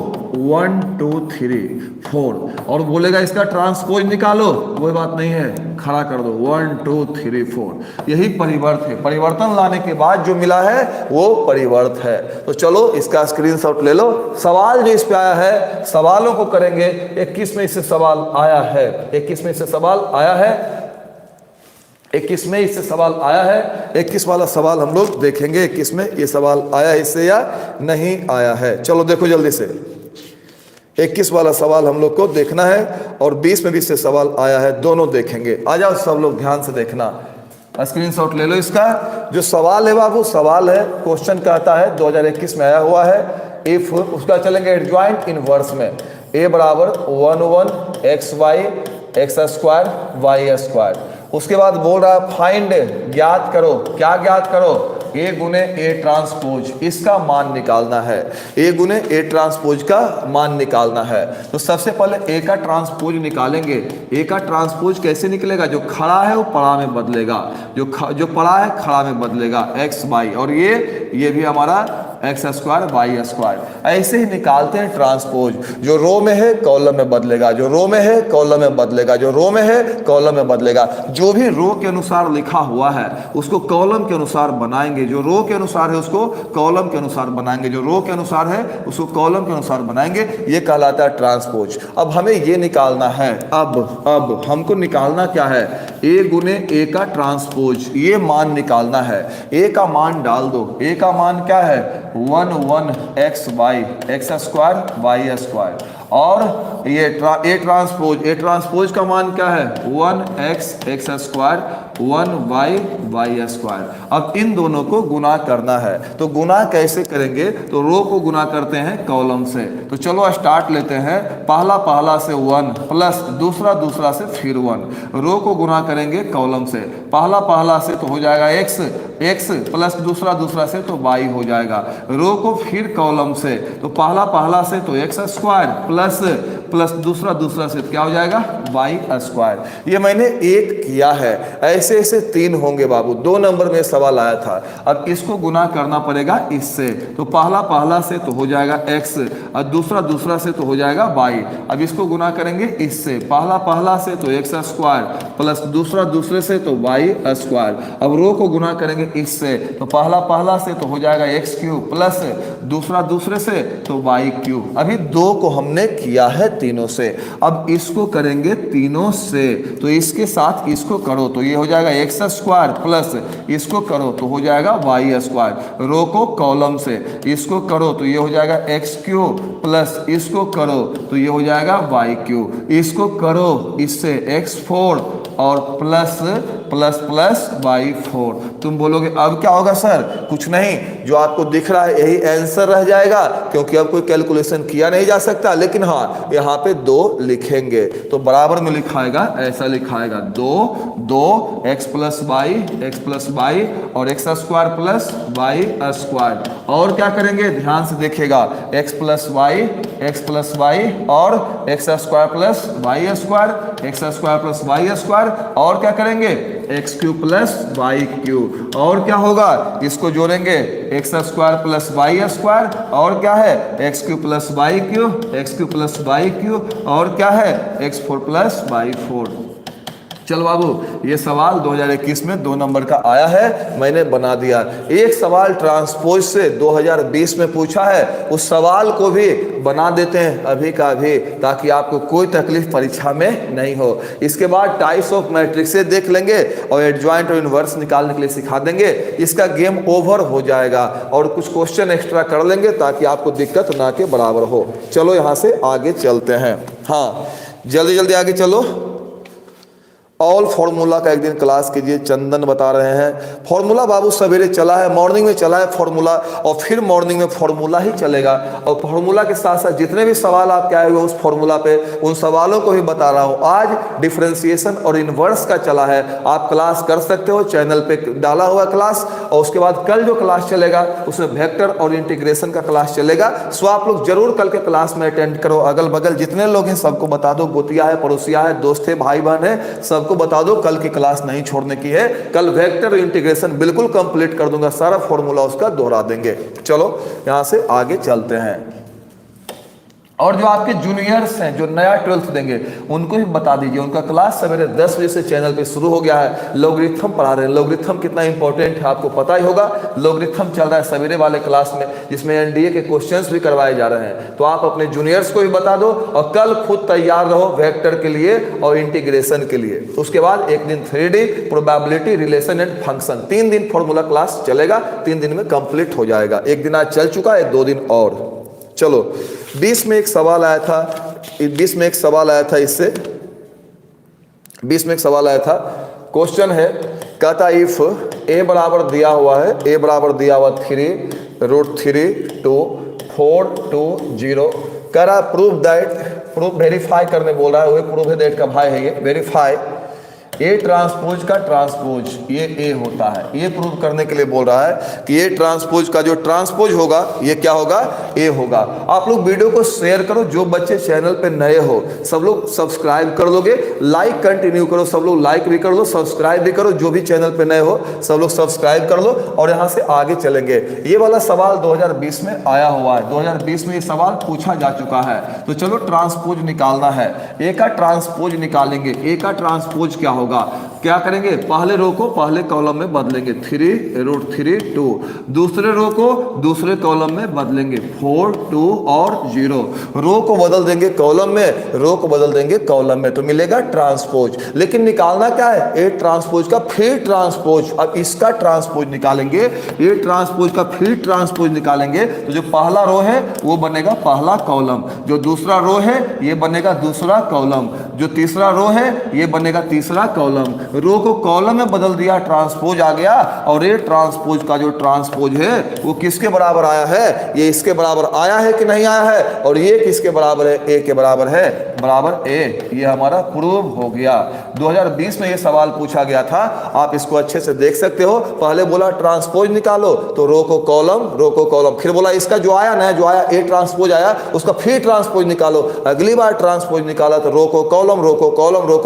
1 2 3 4 और बोलेगा इसका ट्रांसपोज निकालो, कोई बात नहीं है, खड़ा कर दो 1 2 3 4, यही परिवर्त है। परिवर्तन लाने के बाद जो मिला है वो परिवर्त है। तो चलो इसका स्क्रीनशॉट ले लो। सवाल जो इस पे आया है, सवालों को करेंगे। 21 में इससे सवाल आया है, 21 में इससे सवाल आया है, 21 में इससे सवाल आया है। 21 वाला सवाल हम लोग देखेंगे, 21 में ये सवाल आया इससे या नहीं आया है। चलो देखो जल्दी से, 21 वाला सवाल हम लोग को देखना है और 20 में भी इससे सवाल आया है, दोनों देखेंगे। आ जाओ सब लोग ध्यान से देखना, स्क्रीनशॉट ले लो इसका। जो सवाल है बाबू, सवाल है, क्वेश्चन कहता है 2021 में आया हुआ है। इफ उसका चलेंगे एडजॉइंट इनवर्स में, ए बराबर 1 1 X Y X square Y square. उसके बाद बोल रहा है फाइंड, ज्ञात करो, क्या ज्ञात करो? ए गुने ए ट्रांसपोज, इसका मान निकालना है। ए गुने ए ट्रांसपोज का मान निकालना है। तो सबसे पहले ए का ट्रांसपोज निकालेंगे। ए का ट्रांसपोज कैसे निकलेगा? जो खड़ा है वो पड़ा में बदलेगा, जो पड़ा है खड़ा में बदलेगा, एक्स वाई, और ये भी हमारा एक्स स्क्वायर वाई स्क्वायर। ऐसे ही निकालते हैं ट्रांसपोज। जो रो में है कॉलम में बदलेगा, जो रो में है कॉलम में बदलेगा, जो रो में है कॉलम में बदलेगा। जो भी रो के अनुसार लिखा हुआ है उसको कॉलम के अनुसार बनाएंगे, जो रो के अनुसार है उसको कॉलम के अनुसार बनाएंगे, जो रो के अनुसार है उसको कॉलम के अनुसार बनाएंगे। ये कहलाता है ट्रांसपोज। अब हमें ये निकालना है, अब हमको निकालना क्या है? ए गुने ए का ट्रांसपोज, ये मान निकालना है। ए का मान डाल दो। ए का मान क्या है? 1 1 X Y X square Y square, और ये ए ट्रांसपोज का मान क्या है 1x x square 1y Y square. अब इन दोनों को गुना करना है, तो गुना कैसे करेंगे, तो रो को गुना करते हैं कॉलम से। तो चलो स्टार्ट लेते हैं, पहला से 1 प्लस दूसरा से फिर 1, रो को गुना करेंगे कॉलम से, पहला से तो हो जाएगा x प्लस दूसरा से तो y हो जाएगा, रो को फिर कॉलम से, तो पहला से तो एक्स स्क्वायर प्लस दूसरा से क्या हो जाएगा वाई स्क्वायर। ये मैंने एक किया है, ऐसे ऐसे 3 होंगे बाबू, 2 नंबर में सवाल आया था। अब इसको गुना करना पड़ेगा इससे, तो पहला से तो हो जाएगा x और दूसरा से तो हो जाएगा y। अब इसको गुना करेंगे इससे, पहला से तो एक्स स्क्वायर प्लस दूसरे से तो वाई स्क्वायर। अब रो को गुना करेंगे इससे, तो पहला से तो हो जाएगा एक्स क्यूब प्लस दूसरे से तो वाई क्यूब। अभी 2 को हमने किया है तीनों से, अब इसको करेंगे तीनों से, तो इसके साथ इसको करो तो ये हो जाएगा एक्स स्क्वायर प्लस इसको करो तो हो जाएगा वाई स्क्वायर, रो को कॉलम से इसको करो तो ये हो जाएगा एक्स क्यूब प्लस इसको करो तो ये हो जाएगा वाई क्यूब, इसको करो इससे x4 और प्लस वाई 4। तुम बोलोगे अब क्या होगा सर, कुछ नहीं, जो आपको दिख रहा है यही आंसर रह जाएगा, क्योंकि अब कोई कैलकुलेशन किया नहीं जा सकता। लेकिन हाँ, यहाँ पे 2 लिखेंगे तो बराबर में लिखाएगा, ऐसा लिखाएगा 2 एक्स प्लस वाई और X square plus Y square. और क्या करेंगे ध्यान से देखिएगा, एक्स प्लस वाई और X square plus Y square, और क्या करेंगे X cube plus Y cube, और क्या होगा इसको जोड़ेंगे X square plus Y square, और क्या है X cube plus Y cube, और क्या है x4 प्लस वाई 4। चलो बाबू, ये सवाल 2021 में 2 नंबर का आया है, मैंने बना दिया। एक सवाल ट्रांसपोज से 2020 में पूछा है, उस सवाल को भी बना देते हैं अभी का अभी, ताकि आपको कोई तकलीफ परीक्षा में नहीं हो। इसके बाद टाइप्स ऑफ मैट्रिक्स देख लेंगे और एडजॉइंट और इनवर्स निकालने के लिए सिखा देंगे। इसका गेम ओवर हो जाएगा और कुछ क्वेश्चन एक्स्ट्रा कर लेंगे ताकि आपको दिक्कत ना के बराबर हो। चलो यहाँ से आगे चलते हैं। हाँ, जल्दी आगे चलो। ऑल फार्मूला का एक दिन क्लास कीजिए, चंदन बता रहे हैं। फार्मूला बाबू सवेरे चला है, मॉर्निंग में चला है फार्मूला, और फिर मॉर्निंग में फार्मूला ही चलेगा। और फार्मूला के साथ साथ जितने भी सवाल आपके आए हुए उस फार्मूला पे, उन सवालों को ही बता रहा हूँ। आज डिफरेंशिएशन और इनवर्स का चला है, आप क्लास कर सकते हो, चैनल पे डाला हुआ क्लास। और उसके बाद कल जो क्लास चलेगा उसमें वेक्टर और इंटीग्रेशन का क्लास चलेगा। सो आप लोग जरूर कल के क्लास में अटेंड करो। अगल बगल जितने लोग हैं सबको बता दो, गोतिया है, पड़ोसिया है, दोस्त है, भाई बहन है, सबको बता दो कल की क्लास नहीं छोड़ने की है। कल वेक्टर इंटीग्रेशन बिल्कुल कंप्लीट कर दूंगा, सारा फॉर्मूला उसका दोहरा देंगे। चलो यहां से आगे चलते हैं। और जो आपके जूनियर्स हैं जो नया 12th देंगे उनको भी बता दीजिए, उनका क्लास सवेरे 10 बजे से चैनल पे शुरू हो गया है। लॉगरिथम पढ़ा रहे हैं, लॉगरिथम कितना इंपॉर्टेंट है आपको पता ही होगा। लॉगरिथम चल रहा है सवेरे वाले क्लास में, जिसमें एनडीए के क्वेश्चंस भी करवाए जा रहे हैं। तो आप अपने जूनियर्स को भी बता दो और कल खुद तैयार रहो वेक्टर के लिए और इंटीग्रेशन के लिए। उसके बाद एक दिन 3D probability, relation and function, 3 दिन फॉर्मूला क्लास चलेगा, 3 दिन में कंप्लीट हो जाएगा। एक दिन आज चल चुका है, 2 दिन और। चलो 20 में एक सवाल आया था, 20 में एक सवाल आया था, इससे 20 में एक सवाल आया था। क्वेश्चन है, कहता इफ ए बराबर दिया हुआ है, ए बराबर दिया हुआ 3√3 to 4 to 0, कह रहा प्रूव दैट, प्रूफ वेरीफाई करने बोल रहा है, वही प्रूव है दैट का भाई है ये, वेरीफाई ए ट्रांसपोज का ट्रांसपोज ये ए होता है। ये प्रूव करने के लिए बोल रहा है कि ए ट्रांसपोज का जो ट्रांसपोज होगा ये क्या होगा, ए होगा। आप लोग वीडियो को शेयर करो, जो बच्चे चैनल पे नए हो सब लोग सब्सक्राइब कर लोगे, लाइक कंटिन्यू करो, सब लोग लाइक भी कर लो, सब्सक्राइब भी करो, जो भी चैनल पे नए हो सब लोग सब्सक्राइब कर लो। और यहाँ से आगे चलेंगे। ये वाला सवाल 2020 में आया हुआ है, 2020 में ये सवाल पूछा जा चुका है। तो चलो ट्रांसपोज निकालना है, ए का ट्रांसपोज निकालेंगे। ए का ट्रांसपोज क्या होगा, क्या करेंगे, पहले रो को पहले कॉलम में बदलेंगे 3√3 2, दूसरे रो को दूसरे कॉलम में बदलेंगे 4 2 और 0, रो को बदल देंगे कॉलम में, रो को बदल देंगे कॉलम में, तो मिलेगा ट्रांसपोज। लेकिन निकालना क्या है, ए ट्रांसपोज का फिर ट्रांसपोज। अब इसका ट्रांसपोज निकालेंगे, ए ट्रांसपोज का फिर ट्रांसपोज निकालेंगे, तो जो पहला रो है वो बनेगा पहला कॉलम, जो दूसरा रो है ये बनेगा दूसरा कॉलम, जो तीसरा रो है ये बनेगा तीसरा कॉलम। रो को कॉलम में बदल दिया, ट्रांसपोज आ गया, और ये ट्रांसपोज का जो ट्रांसपोज है वो किसके बराबर आया है, ये इसके बराबर आया है कि नहीं आया है, और ये किसके बराबर है, ए के बराबर है, बराबर ए। ये हमारा प्रूव हो गया। 2020 में ये सवाल पूछा गया था, आप इसको अच्छे से देख सकते हो। पहले बोला ट्रांसपोज निकालो, तो रो को कॉलम, फिर बोला इसका जो आया ना, जो आया ए ट्रांसपोज आया, उसका फिर ट्रांसपोज निकालो। अगली बार ट्रांसपोज निकाला तो रो को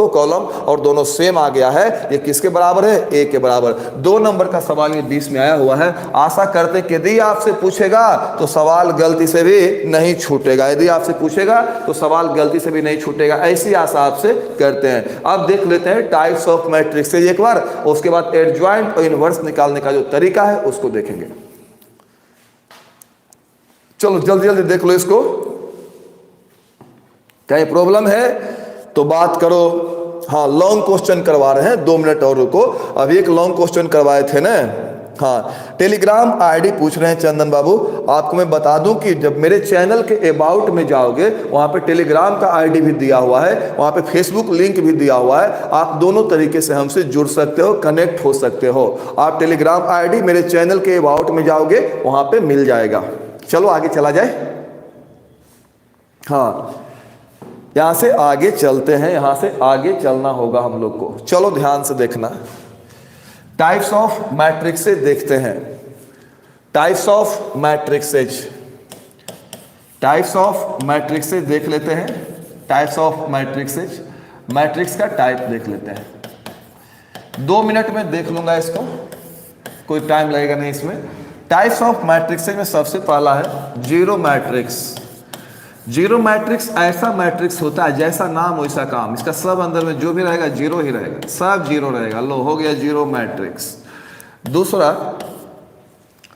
कॉलम, और दोनों सेम आ गया है। ये किसके बराबर है, ए के बराबर। 2 नंबर का सवाल ये 20 में आया हुआ है। आशा करते कि यदि आपसे पूछेगा तो सवाल गलती से भी नहीं छूटेगा, यदि आपसे पूछेगा तो सवाल गलती से भी नहीं छूटेगा, ऐसी आशा आपसे करते हैं। अब देख लेते हैं टाइप्स ऑफ मैट्रिक्सेज एक बार, उसके बाद एडजॉइंट और इनवर्स निकालने का जो तरीका है उसको देखेंगे। चलो जल्दी जल्दी देख लो इसको। क्या प्रॉब्लम है तो बात करो। हाँ, लॉन्ग क्वेश्चन करवा रहे हैं, 2 मिनट और रुको। अभी एक लॉन्ग क्वेश्चन करवाए थे ना। हाँ, टेलीग्राम आईडी पूछ रहे हैं चंदन बाबू। आपको मैं बता दूं कि जब मेरे चैनल के अबाउट में जाओगे, वहाँ पे टेलीग्राम का आईडी भी दिया हुआ है, वहाँ पे फेसबुक लिंक भी दिया हुआ है। आप दोनों तरीके से हमसे जुड़ सकते हो, कनेक्ट हो सकते हो। आप टेलीग्राम आईडी मेरे चैनल के अबाउट में जाओगे, वहाँ पे मिल जाएगा। चलो आगे चला जाए। हाँ, यहाँ से आगे चलते हैं, यहाँ से आगे चलना होगा हम लोग को। चलो ध्यान से देखना। टाइप्स ऑफ मैट्रिक्सेज देखते हैं। टाइप्स ऑफ मैट्रिक्सेज देख लेते हैं। टाइप्स ऑफ मैट्रिक्सेज, मैट्रिक्स का टाइप देख लेते हैं। 2 मिनट में देख लूंगा इसको, कोई टाइम लगेगा नहीं इसमें। टाइप्स ऑफ मैट्रिक्सेज में सबसे पहला है जीरो मैट्रिक्स। जीरो मैट्रिक्स ऐसा मैट्रिक्स होता है जैसा नाम वैसा काम, इसका सब अंदर में जो भी रहेगा जीरो ही रहेगा, सब जीरो रहेगा। लो, हो गया जीरो मैट्रिक्स।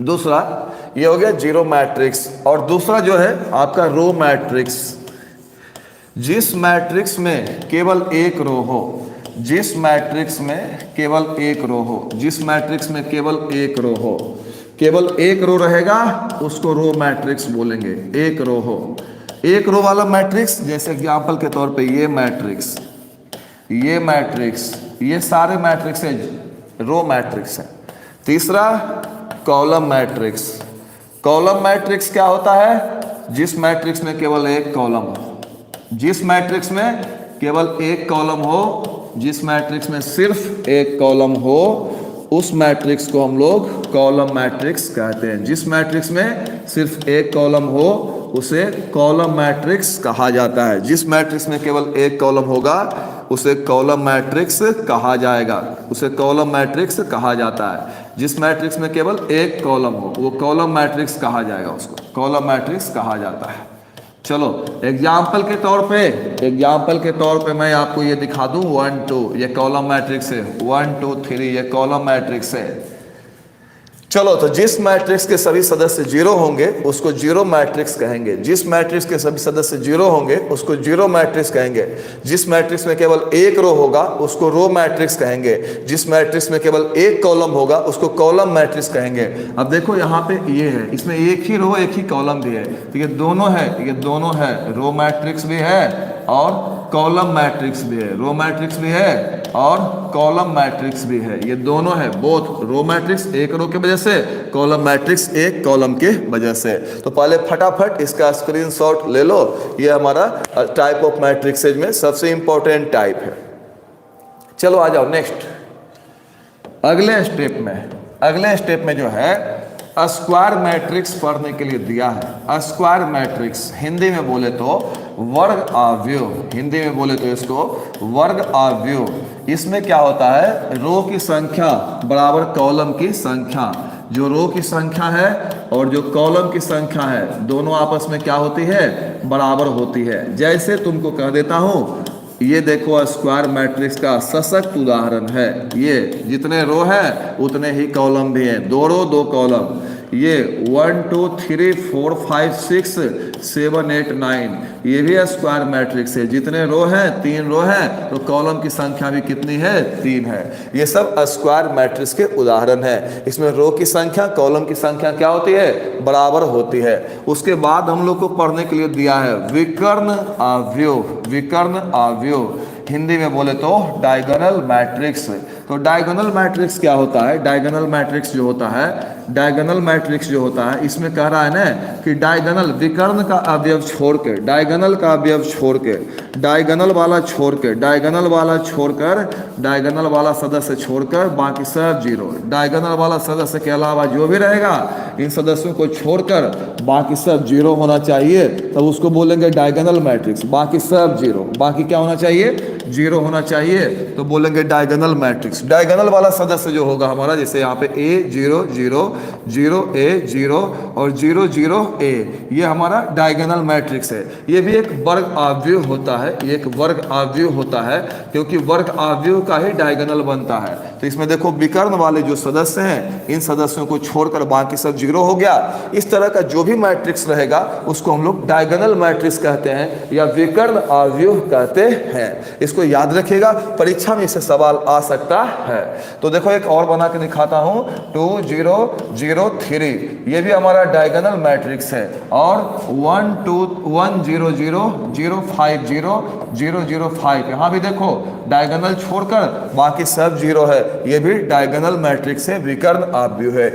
दूसरा ये हो गया जीरो मैट्रिक्स। और दूसरा जो है आपका रो मैट्रिक्स। जिस मैट्रिक्स में केवल एक रो हो, जिस मैट्रिक्स में केवल एक रो हो, जिस मैट्रिक्स में केवल एक रो हो, केवल एक रो रहेगा उसको रो मैट्रिक्स बोलेंगे। एक रो हो, एक रो वाला मैट्रिक्स, जैसे एग्जांपल के तौर पे ये मैट्रिक्स, ये मैट्रिक्स, ये सारे मैट्रिक्स रो मैट्रिक्स है। तीसरा कॉलम मैट्रिक्स। कॉलम मैट्रिक्स क्या होता है, जिस मैट्रिक्स में केवल एक कॉलम हो, जिस मैट्रिक्स में केवल एक कॉलम हो, जिस मैट्रिक्स में सिर्फ एक कॉलम हो, उस मैट्रिक्स को हम लोग कॉलम मैट्रिक्स कहते हैं। जिस मैट्रिक्स में सिर्फ एक कॉलम हो उसे कॉलम मैट्रिक्स कहा जाता है। जिस मैट्रिक्स में केवल एक कॉलम होगा उसे कॉलम मैट्रिक्स कहा जाएगा, उसे कॉलम मैट्रिक्स कहा जाता है। जिस मैट्रिक्स में केवल एक कॉलम हो वो कॉलम मैट्रिक्स कहा जाएगा, उसको कॉलम मैट्रिक्स कहा जाता है। चलो एग्जाम्पल के तौर पे मैं आपको ये दिखा दूं। 1 2 ये कॉलम मैट्रिक्स है, 1 2 3 ये कॉलम मैट्रिक्स है। चलो, तो जिस मैट्रिक्स के सभी सदस्य जीरो होंगे उसको जीरो मैट्रिक्स कहेंगे। जिस मैट्रिक्स के सभी सदस्य जीरो होंगे उसको जीरो मैट्रिक्स कहेंगे। जिस मैट्रिक्स में केवल एक रो होगा उसको रो मैट्रिक्स कहेंगे। जिस मैट्रिक्स में केवल एक कॉलम होगा उसको कॉलम मैट्रिक्स कहेंगे। अब देखो यहाँ पे ये है, इसमें एक ही रो एक ही कॉलम भी है, तो ये दोनों है, रो मैट्रिक्स भी है और कॉलम मैट्रिक्स भी है, रो मैट्रिक्स भी है और कॉलम मैट्रिक्स भी है। ये दोनों है, बोथ रो मैट्रिक्स एक रो के वजह से, कॉलम मैट्रिक्स एक कॉलम के वजह से। तो पहले फटाफट इसका स्क्रीनशॉट ले लो। ये हमारा टाइप ऑफ मैट्रिक्सेज में सबसे इंपॉर्टेंट टाइप है। चलो आ जाओ नेक्स्ट, अगले स्टेप में जो है स्क्वायर मैट्रिक्स पढ़ने के लिए दिया है। स्क्वायर मैट्रिक्स हिंदी में बोले तो वर्ग आव्यूह, हिंदी में बोले तो इसको वर्ग आव्यूह। इसमें क्या होता है, रो की संख्या बराबर कॉलम की संख्या। जो रो की संख्या है और जो कॉलम की संख्या है दोनों आपस में क्या होती है, बराबर होती है। जैसे तुमको कह देता हूं ये देखो स्क्वायर मैट्रिक्स का सशक्त उदाहरण है। ये जितने रो है उतने ही कॉलम भी हैं, 2 रो 2 कॉलम। ये 1 2 3 4 5 6 7 8 9 ये भी स्क्वायर मैट्रिक्स है। जितने रो हैं 3 रो हैं तो कॉलम की संख्या भी कितनी है? 3 है। ये सब स्क्वायर मैट्रिक्स के उदाहरण है। इसमें रो की संख्या कॉलम की संख्या क्या होती है? बराबर होती है। उसके बाद हम लोग को पढ़ने के लिए दिया है विकर्ण अवयव। विकर्ण अवयव हिंदी में बोले तो डायगोनल मैट्रिक्स। तो डायगोनल मैट्रिक्स क्या होता है? डायगोनल मैट्रिक्स जो होता है, डायगोनल मैट्रिक्स जो होता है, इसमें कह रहा है ना कि डायगोनल विकर्ण का अवयव छोड़ के, डायगोनल का अवयव छोड़ के, डायगोनल वाला छोड़ के, डायगोनल वाला छोड़कर, डायगोनल वाला सदस्य छोड़कर बाकी सब जीरो। डायगोनल वाला सदस्य के अलावा जो भी रहेगा इन सदस्यों को छोड़कर बाकी सब जीरो होना चाहिए, तब उसको बोलेंगे डायगोनल मैट्रिक्स। बाकी सब जीरो, बाकी क्या होना चाहिए? जीरो होना चाहिए, तो बोलेंगे डायगोनल मैट्रिक्स। डायगोनल वाला सदस्य जो होगा हमारा, जैसे यहाँ पे A 0 0 0 A 0 और 0 0 A, ये हमारा डायगोनल मैट्रिक्स है। ये भी एक वर्ग अवयव होता है, ये एक वर्ग अवयव होता है, क्योंकि वर्ग अवयव का ही डायगोनल बनता है। तो इसमें देखो विकर्ण वाले जो सदस्य हैं इन सदस्यों को छोड़कर बाकी सब जीरो हो गया। इस तरह का जो भी मैट्रिक्स रहेगा उसको हम लोग डायगोनल मैट्रिक्स कहते हैं या विकर्ण अवयव कहते हैं। इसको याद रखिएगा, परीक्षा में इससे सवाल आ सकता है। तो देखो एक और बना के दिखाता हूं, 2 0 0 3 ये भी हमारा डायगोनल मैट्रिक्स है। और 1 2 1 0 0 0 5 0 0 0 5 यहाँ भी देखो डायगोनल छोड़कर बाकी सब जीरो है। ये भी डायगोनल मैट्रिक्स है, विकर्ण अवयव है।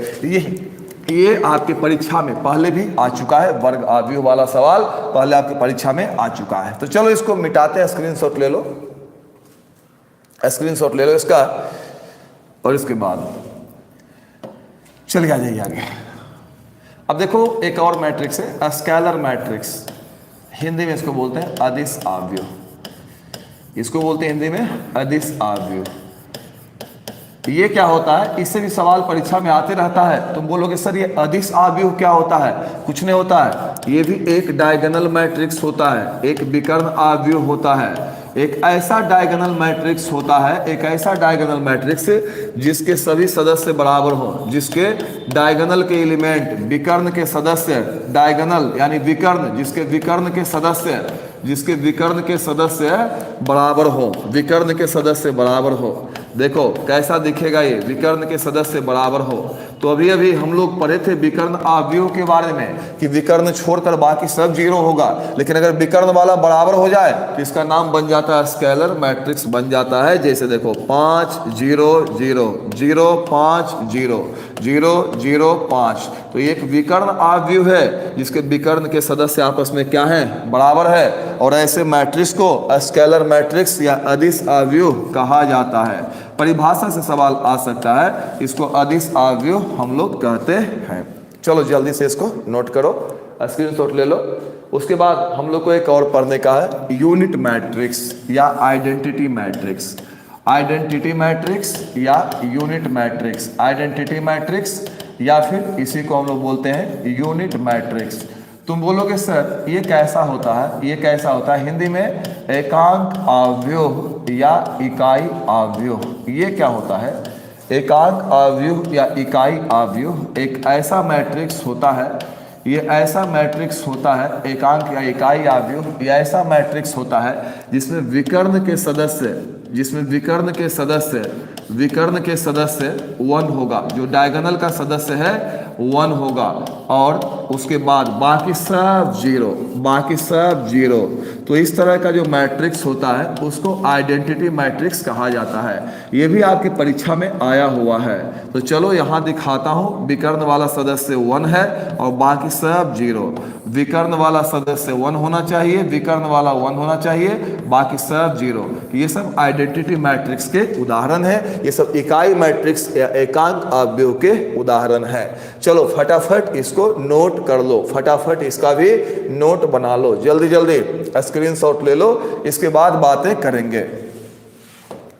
ये आपके परीक्षा में पहले भी आ चुका है, वर्ग अवयव वाला सवाल पहले आपके परीक्षा में आ चुका है। तो चलो इसको मिटाते हैं, स्क्रीनशॉट ले लो, स्क्रीनशॉट ले लो इसका। और इसके बाद चलिए आ जाइए आगे। अब देखो एक और मैट्रिक्स है स्केलर मैट्रिक्स। हिंदी में इसको बोलते हैं अदिश अवयव। इसको बोलते हैं हिंदी में अदिश अवयव। ये क्या होता है? इससे भी सवाल परीक्षा में आते रहता है। तुम बोलोगे सर ये अदिश अवयव क्या होता है? कुछ नहीं होता है, ये भी एक डायगोनल मैट्रिक्स होता है, एक विकर्ण अवयव होता है, एक ऐसा डायगोनल मैट्रिक्स होता है, एक ऐसा डायगोनल मैट्रिक्स जिसके सभी सदस्य बराबर हो, जिसके डायगोनल के एलिमेंट विकर्ण के सदस्य, डायगोनल यानी विकर्ण, जिसके विकर्ण के सदस्य, जिसके विकर्ण के सदस्य बराबर हो, विकर्ण के सदस्य बराबर हो। देखो कैसा दिखेगा ये, विकर्ण के सदस्य बराबर हो। तो अभी अभी हम लोग पढ़े थे विकर्ण अवयव के बारे में कि विकर्ण छोड़कर बाकी सब जीरो होगा, लेकिन अगर विकर्ण वाला बराबर हो जाए तो इसका नाम बन जाता है स्केलर मैट्रिक्स बन जाता है। जैसे देखो 5 0 0 0 5 0 0 0 5, तो ये एक विकर्ण अवयव है जिसके विकर्ण के सदस्य आपस में क्या है? बराबर है। और ऐसे मैट्रिक्स को स्केलर मैट्रिक्स या अदिश अवयव कहा जाता है। परिभाषा से सवाल आ सकता है, इसको अदिश अवयव हम लोग कहते हैं। चलो जल्दी से इसको नोट करो, स्क्रीनशॉट ले लो। उसके बाद हम लोग को एक और पढ़ने का है यूनिट मैट्रिक्स या आइडेंटिटी मैट्रिक्स। आइडेंटिटी मैट्रिक्स या यूनिट मैट्रिक्स, आइडेंटिटी मैट्रिक्स या फिर इसी को हम लोग बोलते हैं यूनिट मैट्रिक्स। तुम बोलोगे सर ये कैसा होता है? ये कैसा होता है? हिंदी में एकांक अवयव या इकाई अवयव। ये क्या होता है? एकांक अवयव या इकाई अवयव एक ऐसा मैट्रिक्स होता है, ये ऐसा मैट्रिक्स होता है, एकांक या इकाई अवयव ये ऐसा मैट्रिक्स होता है जिसमें विकर्ण के सदस्य, जिसमें विकर्ण के सदस्य, विकर्ण के सदस्य 1 होगा, जो डायगोनल का सदस्य है 1 होगा, और उसके बाद बाकी सब जीरो, बाकी सब जीरो। तो इस तरह का जो मैट्रिक्स होता है उसको आइडेंटिटी मैट्रिक्स कहा जाता है। ये भी आपकी परीक्षा में आया हुआ है। तो चलो यहाँ दिखाता हूँ, विकर्ण वाला सदस्य 1 है और बाकी सब जीरो। विकर्ण वाला सदस्य 1 होना चाहिए, विकर्ण वाला 1 होना चाहिए, बाकी सब जीरो। ये सब आइडेंटिटी मैट्रिक्स के उदाहरण है। ये सब इकाई मैट्रिक्स या एकांक अवयव के उदाहरण है। चलो फटाफट इसको नोट कर लो, फटाफट इसका भी नोट बना लो, जल्दी जल्दी स्क्रीनशॉट ले लो, इसके बाद बातें करेंगे।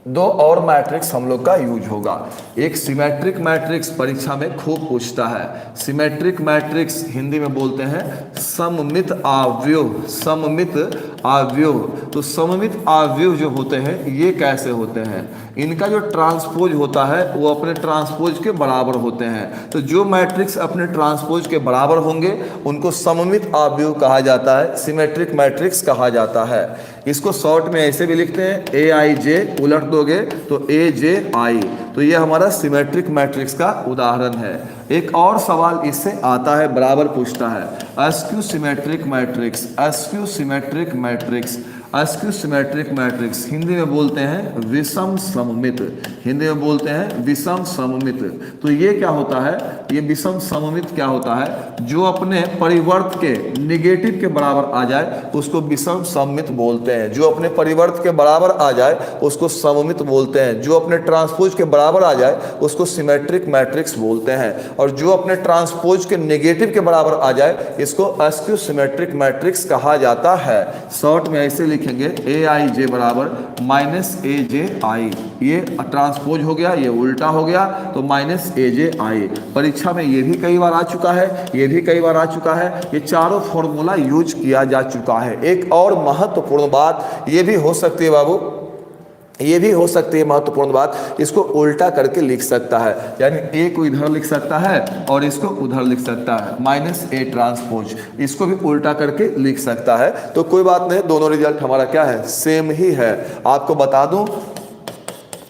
दो और मैट्रिक्स हम लोग का यूज होगा। एक सिमेट्रिक मैट्रिक्स परीक्षा में खूब पूछता है। सिमेट्रिक मैट्रिक्स हिंदी में बोलते हैं सममित आव्यूह। सममित आव्यूह, तो सममित आव्यूह जो होते हैं ये कैसे होते हैं? इनका जो ट्रांसपोज होता है वो अपने ट्रांसपोज के बराबर होते हैं। तो जो मैट्रिक्स अपने ट्रांसपोज के बराबर होंगे उनको सममित आव्यूह कहा जाता है, सिमेट्रिक मैट्रिक्स कहा जाता है। इसको शॉर्ट में ऐसे भी लिखते हैं ए आई जे, उलट दोगे तो ए जे आई। तो ये हमारा सिमेट्रिक मैट्रिक्स का उदाहरण है। एक और सवाल इससे आता है, बराबर पूछता है askew symmetric matrix. Askew symmetric matrix, askew symmetric matrix Hindi में बोलते हैं विषम सममित। हिंदी में बोलते हैं विषम सममित। तो ये क्या होता है? ये विषम सममित क्या होता है? जो अपने परिवर्त के नेगेटिव के बराबर आ जाए उसको विषम सममित बोलते हैं। जो अपने परिवर्त के बराबर आ जाए उसको सममित बोलते हैं। जो अपने ट्रांसपोज के बराबर आ जाए उसको सिमेट्रिक मैट्रिक्स बोलते हैं। और जो अपने ट्रांसपोज के नेगेटिव के बराबर आ जाए इसको अस्क्यू सिमेट्रिक मैट्रिक्स कहा जाता है। शॉर्ट में ऐसे लिखेंगे ए आई जे बराबर माइनस ए जे आई। ये ट्रांसपोज हो गया, ये उल्टा हो गया, तो माइनस ए जे आई। परीक्षा में ये भी कई बार आ चुका है, ये भी कई बार आ चुका है। ये चारों फॉर्मूला यूज किया जा चुका है। एक और महत्वपूर्ण बात ये भी हो सकती है बाबू, ये भी हो सकती है महत्वपूर्ण बात, इसको उल्टा करके लिख सकता है। यानी ए को इधर लिख सकता है और इसको उधर लिख सकता है, माइनस ए ट्रांसपोज। इसको भी उल्टा करके लिख सकता है। तो कोई बात नहीं, दोनों रिजल्ट हमारा क्या है? सेम ही है। आपको बता दूं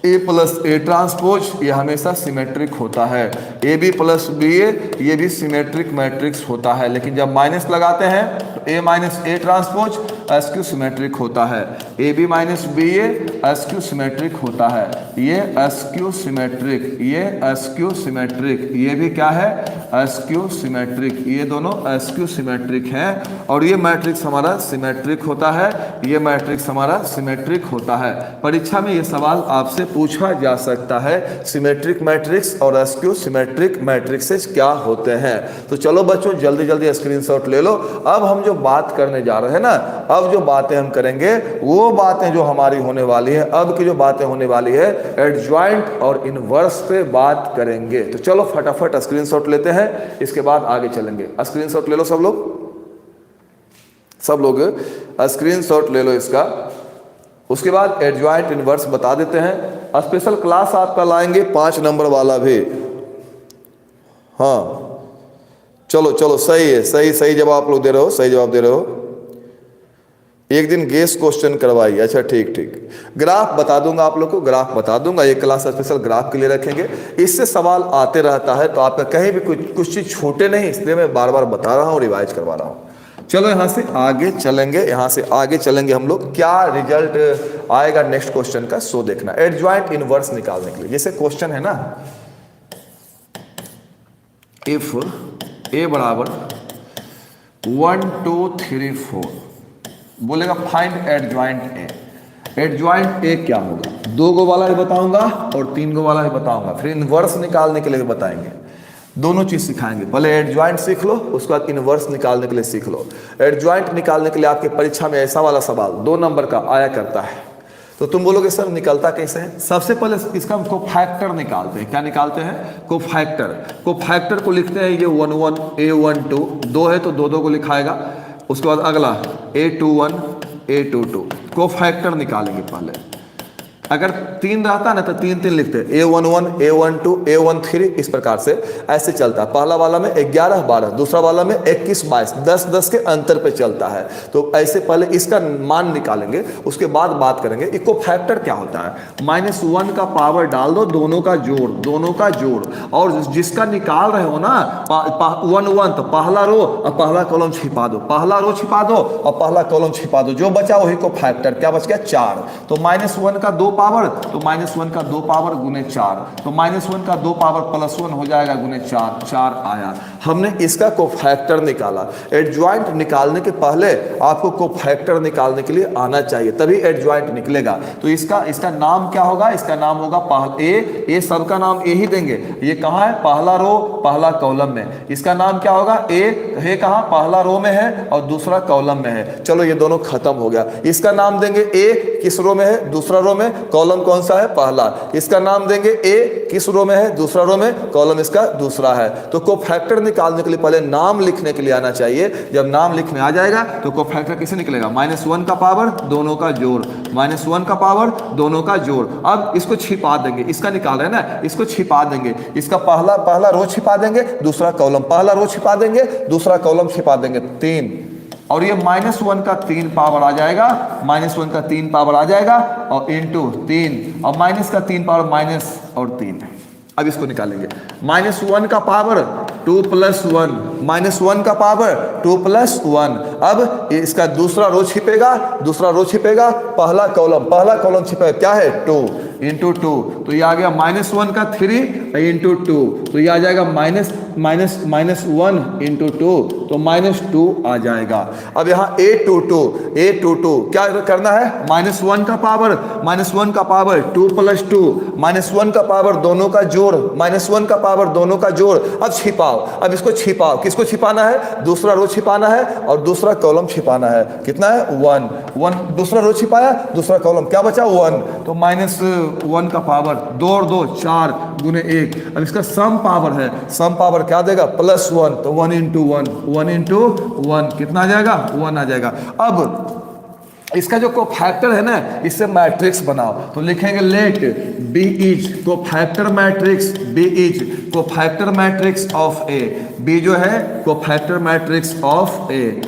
ए प्लस ए ट्रांसपोज ये हमेशा सिमेट्रिक होता है। ए बी प्लस बी ए ये भी सिमेट्रिक मैट्रिक्स होता है। लेकिन जब माइनस लगाते हैं तो a minus a transpose askew symmetric होता है। A b minus b a askew symmetric होता है। ये अस्क्यू सिमेट्रिक, ये अस्क्यू सिमेट्रिक, ये भी क्या है? Askew symmetric. ये दोनों अस्क्यू सिमेट्रिक हैं और ये मैट्रिक्स हमारा सिमेट्रिक होता है, ये मैट्रिक्स हमारा सिमेट्रिक होता है। परीक्षा में ये सवाल आपसे पूछा जा सकता है, सिमेट्रिक मैट्रिक्स और अस्क्यू सिमेट्रिक मैट्रिक्सेस क्या होते हैं। तो चलो बच्चों जल्दी जल्दी स्क्रीनशॉट ले लो। अब हम जो बात करने जा रहे हैं ना, अब जो बातें हम करेंगे वो बातें जो हमारी होने वाली है, अब की जो बातें होने वाली है एडजॉइंट और इनवर्स पे बात करेंगे। तो चलो फटाफट स्क्रीनशॉट लेते हैं, इसके बाद आगे चलेंगे। स्क्रीनशॉट ले लो सब लोग, सब लोग स्क्रीनशॉट ले लो इसका। उसके बाद एडजॉइंट इनवर्स बता देते हैं। स्पेशल क्लास आपका लाएंगे 5 नंबर वाला भी। हाँ चलो चलो, सही है, सही सही जवाब आप लोग दे रहे हो, सही जवाब दे रहे हो। एक दिन गेस क्वेश्चन करवाइए। अच्छा ठीक ठीक, ग्राफ बता दूंगा आप लोग को, ग्राफ बता दूंगा। ये क्लास स्पेशल ग्राफ के लिए रखेंगे। इससे सवाल आते रहता है तो आपका कहीं भी कुछ चीज़ छूटे नहीं, इसलिए मैं बार बार बता रहा हूँ, रिवाइज करवा रहा हूँ। चलो यहाँ से आगे चलेंगे, यहाँ से आगे चलेंगे हम लोग। क्या रिजल्ट आएगा नेक्स्ट क्वेश्चन का, सो देखना। एडजॉइंट इनवर्स निकालने के लिए जैसे क्वेश्चन है ना, इफ ए बराबर 1 2 3 4 बोलेगा find adjoint A. Adjoint A क्या होगा? 2 गो वाला ही बताऊंगा और 3 गो वाला ही बताऊंगा, फिर इनवर्स निकालने के लिए बताएंगे। दोनों चीज सिखाएंगे। पहले एडजॉइंट सीख लो, उसके बाद इनवर्स निकालने के लिए सीख लो। एडजॉइंट निकालने के लिए आपके परीक्षा में ऐसा वाला सवाल 2 नंबर का आया करता है। तो तुम बोलोगे सर निकलता कैसे है? सबसे पहले इसका कोफैक्टर निकालते हैं। क्या निकालते हैं? कोफैक्टर। कोफैक्टर को लिखते हैं ये 1 1 A12, 2 है तो 2 2 को लिखाएगा। उसके बाद अगला A21 A22, कोफैक्टर निकालेंगे पहले। अगर 3 रहता ना तो 3 3 लिखते, A11 A12 A13, इस प्रकार से ऐसे चलता है। पहला वाला में 11 12, दूसरा वाला में 21 22, 10 10 के अंतर पे चलता है। तो ऐसे पहले इसका मान निकालेंगे, उसके बाद बात करेंगे इको फैक्टर क्या होता है। -1 का पावर डाल दो, दोनों का जोड़, दोनों का जोड़। और जिसका निकाल रहे हो ना 1 1, तो पहला रो और पहला कॉलम छिपा दो, पहला रो छिपा दो और पहला कॉलम छिपा दो, जो बचा वही को फैक्टर। क्या बच गया? 4। तो -1 का 2 पावर, तो -1 का 2 पावर गुने 4, तो -1 का 2 पावर +1 हो जाएगा गुने 4, 4 आया। हमने इसका कोफैक्टर निकाला। एडजॉइंट निकालने के पहले आपको कोफैक्टर निकालने के लिए आना चाहिए, तभी एडजॉइंट निकलेगा। तो इसका नाम क्या होगा? इसका नाम होगा ए सबका नाम ए ही देंगे। ये कहाँ है? पहला रो पहला कॉलम में। इसका नाम क्या होगा? ए है कहाँ? पहला रो में है और दूसरा कॉलम में है। चलो ये दोनों खत्म हो गया। इसका नाम देंगे ए किस रो में है? दूसरा रो में। कॉलम कौन सा है, पहला। इसका नाम देंगे ए, किस रो में है, दूसरा रो में, कॉलम इसका दूसरा है। तो कोफैक्टर निकालने के लिए पहले नाम लिखने के लिए आना चाहिए। जब नाम लिखने आ जाएगा तो कोफैक्टर किसे निकलेगा, -1 का पावर दोनों का जोड़, -1 का पावर दोनों का जोड़। अब इसको छिपा देंगे, इसका निकाल रहे हैं ना, इसको छिपा देंगे। इसका पहला रो छिपा देंगे, दूसरा कॉलम, पहला रो छिपा देंगे, दूसरा कॉलम छिपा देंगे, 3। और ये -1 का 3 पावर आ जाएगा, -1 का 3 पावर आ जाएगा और इंटू 3 और माइनस का 3 पावर माइनस और 3। अब इसको निकालेंगे, -1 का पावर 2 + 1, -1 का पावर 2 + 1। अब इसका दूसरा रो छिपेगा, दूसरा रो छिपेगा, पहला कॉलम छिपेगा, क्या है 2 × 2। तो ये आ गया -1 का 3 × 2, तो ये आ जाएगा -1 × 2, तो -2 आ जाएगा। अब यहाँ A22 क्या करना है, -1 का पावर 2 + 2, -1 का पावर दोनों का जोड़, -1 का पावर दोनों का जोड़। अब छिपाओ, अब इसको छिपाओ, किसको छिपाना है, दूसरा रो छिपाना है और दूसरा कॉलम छिपाना है। कितना है 1, दूसरा रो छिपाया, दूसरा कॉलम, क्या बचा 1। तो -1 का पावर 2 और 2 4 × 1। अब इसका सम पावर है, सम पावर क्या देगा, +1, तो 1 × 1 कितना आ जाएगा, 1 आ जाएगा। अब इसका जो कोफैक्टर है ना, इससे मैट्रिक्स बनाओ। तो लिखेंगे let B is cofactor matrix, B is cofactor matrix of A. B जो है कोफैक्टर मैट्रिक्स ऑफ ए,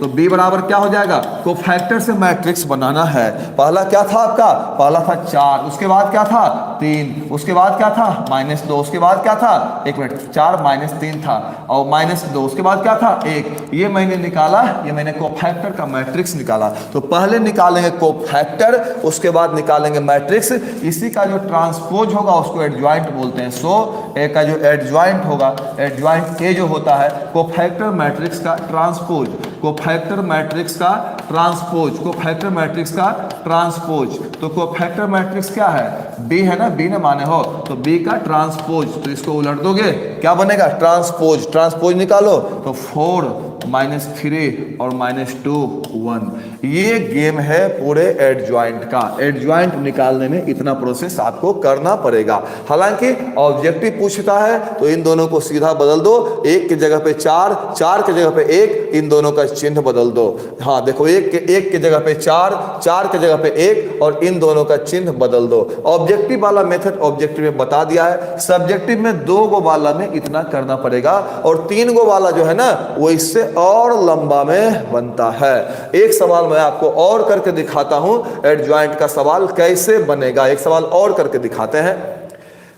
तो बी बराबर क्या हो जाएगा, कोफैक्टर से मैट्रिक्स बनाना है। पहला क्या था आपका, पहला था 4, उसके बाद क्या था 3, उसके बाद क्या था -2, उसके बाद क्या था, 1 मिनट, 4 - 3 था और -2, उसके बाद क्या था 1। ये मैंने निकाला, ये मैंने कोफैक्टर का मैट्रिक्स निकाला। तो पहले निकालेंगे कोफैक्टर, उसके बाद निकालेंगे मैट्रिक्स। इसी का जो ट्रांसपोज होगा उसको एडजॉइंट बोलते हैं। सो ए का जो एडजॉइंट होगा, एडजॉइंट ए जो होता है कोफैक्टर मैट्रिक्स का ट्रांसपोज, कोफैक्टर मैट्रिक्स का ट्रांसपोज, कोफैक्टर मैट्रिक्स का ट्रांसपोज। तो कोफैक्टर मैट्रिक्स क्या है, बी है ना, बी ने माने हो, तो बी का ट्रांसपोज। तो इसको उलट दोगे, क्या बनेगा, ट्रांसपोज। ट्रांसपोज निकालो तो 4 -3 और -2 1। ये गेम है पूरे एडजॉइंट का। एडजॉइंट निकालने में इतना प्रोसेस आपको करना पड़ेगा। हालांकि ऑब्जेक्टिव पूछता है तो इन दोनों को सीधा बदल दो, 1 की जगह पे 4, 4 की जगह पे 1, इन दोनों का चिन्ह बदल दो। हाँ देखो, 1 की जगह पे 4, 4 की जगह पे 1 और इन दोनों का चिन्ह बदल दो। ऑब्जेक्टिव वाला मेथड ऑब्जेक्टिव में बता दिया है। सब्जेक्टिव में 2 गो वाला में इतना करना पड़ेगा और 3 गो वाला जो है ना, वो इससे और लंबा में बनता है। एक सवाल मैं आपको और करके दिखाता हूं, एडजॉइंट का सवाल कैसे बनेगा। एक सवाल और करके दिखाते हैं,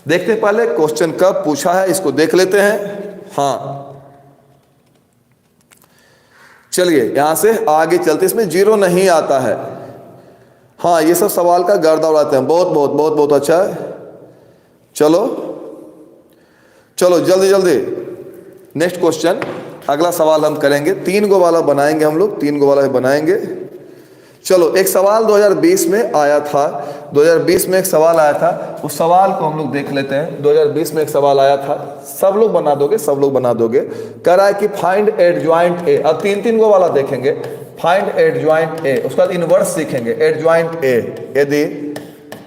देखते पहले क्वेश्चन कब पूछा है, इसको देख लेते हैं। हाँ चलिए यहां से आगे चलते, इसमें 0 नहीं आता है। हाँ ये सब सवाल का गर्दा उड़ाते हैं, बहुत बहुत बहुत बहुत अच्छा है। चलो जल्दी नेक्स्ट क्वेश्चन, अगला सवाल हम करेंगे। 3 गो वाला बनाएंगे हम लोग, 3 गो वाला बनाएंगे। चलो एक सवाल 2020 में आया था, 2020 में एक सवाल आया था, उस सवाल को हम लोग देख लेते हैं। 2020 में एक सवाल आया था, सब लोग बना दोगे। कह रहा है कि फाइंड एडजॉइंट ए। अब 3 गो वाला देखेंगे, फाइंड एडजॉइंट ए, उसका इनवर्स सीखेंगे। एडजॉइंट ए, यदि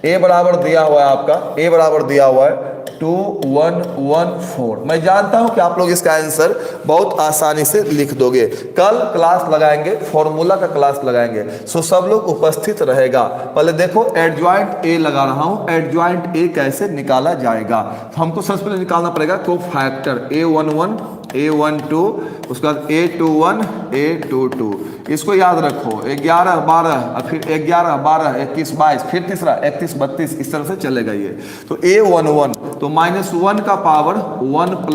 ए बराबर दिया हुआ है आपका, ए बराबर दिया हुआ है 2 1 1 4। मैं जानता हूं कि आप लोग इसका आंसर बहुत आसानी से लिख दोगे। कल क्लास लगाएंगे, फॉर्मूला का क्लास लगाएंगे, सो सब लोग उपस्थित रहेगा। पहले देखो एडजॉइंट ए लगा रहा हूं, एडजॉइंट ए कैसे निकाला जाएगा। तो हमको सबसे पहले निकालना पड़ेगा कोफैक्टर A11 A12, उसके बाद A21 A22। इसको याद रखो, 11 12 फिर 11 12 21 22, फिर तीसरा 31 32, इस तरह से चलेगा ये। तो A11 तो -1 का पावर 1 +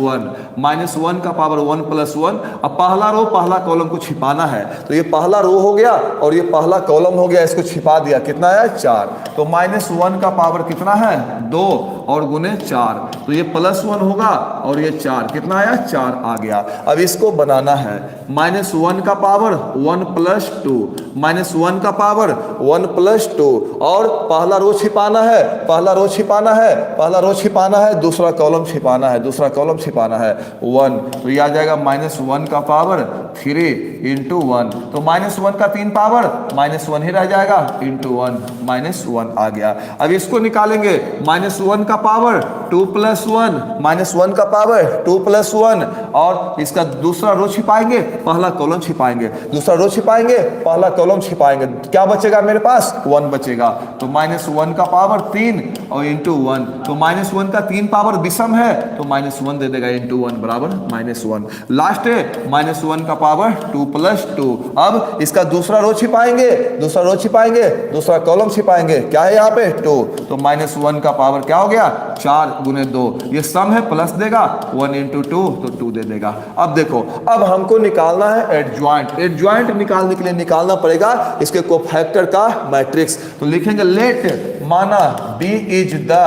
1, -1 का पावर 1 + 1। अब पहला रो पहला कॉलम को छिपाना है, तो ये पहला रो हो गया और ये पहला कॉलम हो गया, इसको छिपा दिया। कितना है 4, तो -1 का पावर कितना है 2 और गुने 4, तो ये +1 होगा और ये 4, कितना आया गया 4 आ गया। अब इसको बनाना है -1 का पावर 1 + 2, -1 का पावर 1 + 2, और पहला रो छिपाना है, पहला रो छिपाना है, पहला रो छिपाना है, दूसरा कॉलम छिपाना है, दूसरा कॉलम छिपाना है 1, तो ये आ जाएगा -1 का पावर 3 × 1, तो -1 का 3 पावर -1 ही रह जाएगा × 1, -1 आ गया। अब इसको निकालेंगे -1 का पावर 2 + 1, -1 का पावर 2 + 1, और इसका दूसरा रो छिपाएंगे, पहला कॉलम छिपाएंगे, दूसरा रो छिपाएंगे, पहला कॉलम छिपाएंगे, क्या बचेगा मेरे पास 1 बचेगा, तो -1 का पावर 3 और × 1, तो -1 का 3 पावर विषम है तो -1 दे देगा × 1 बराबर -1। लास्ट है -1 का पावर 2 + 2, अब इसका दूसरा रो छिपाएंगे, दूसरा रो छिपाएंगे, दूसरा कॉलम छिपाएंगे, क्या है यहाँ पे 2, तो -1 का पावर क्या हो गया 4 × 2, ये सम है प्लस देगा 1 × 2 तो 2 दे देगा। अब देखो, अब हमको निकालना है एडजॉइंट। एडजॉइंट निकालने के लिए निकालना पड़ेगा इसके कोफैक्टर का मैट्रिक्स, तो लिखेंगे लेट माना B is the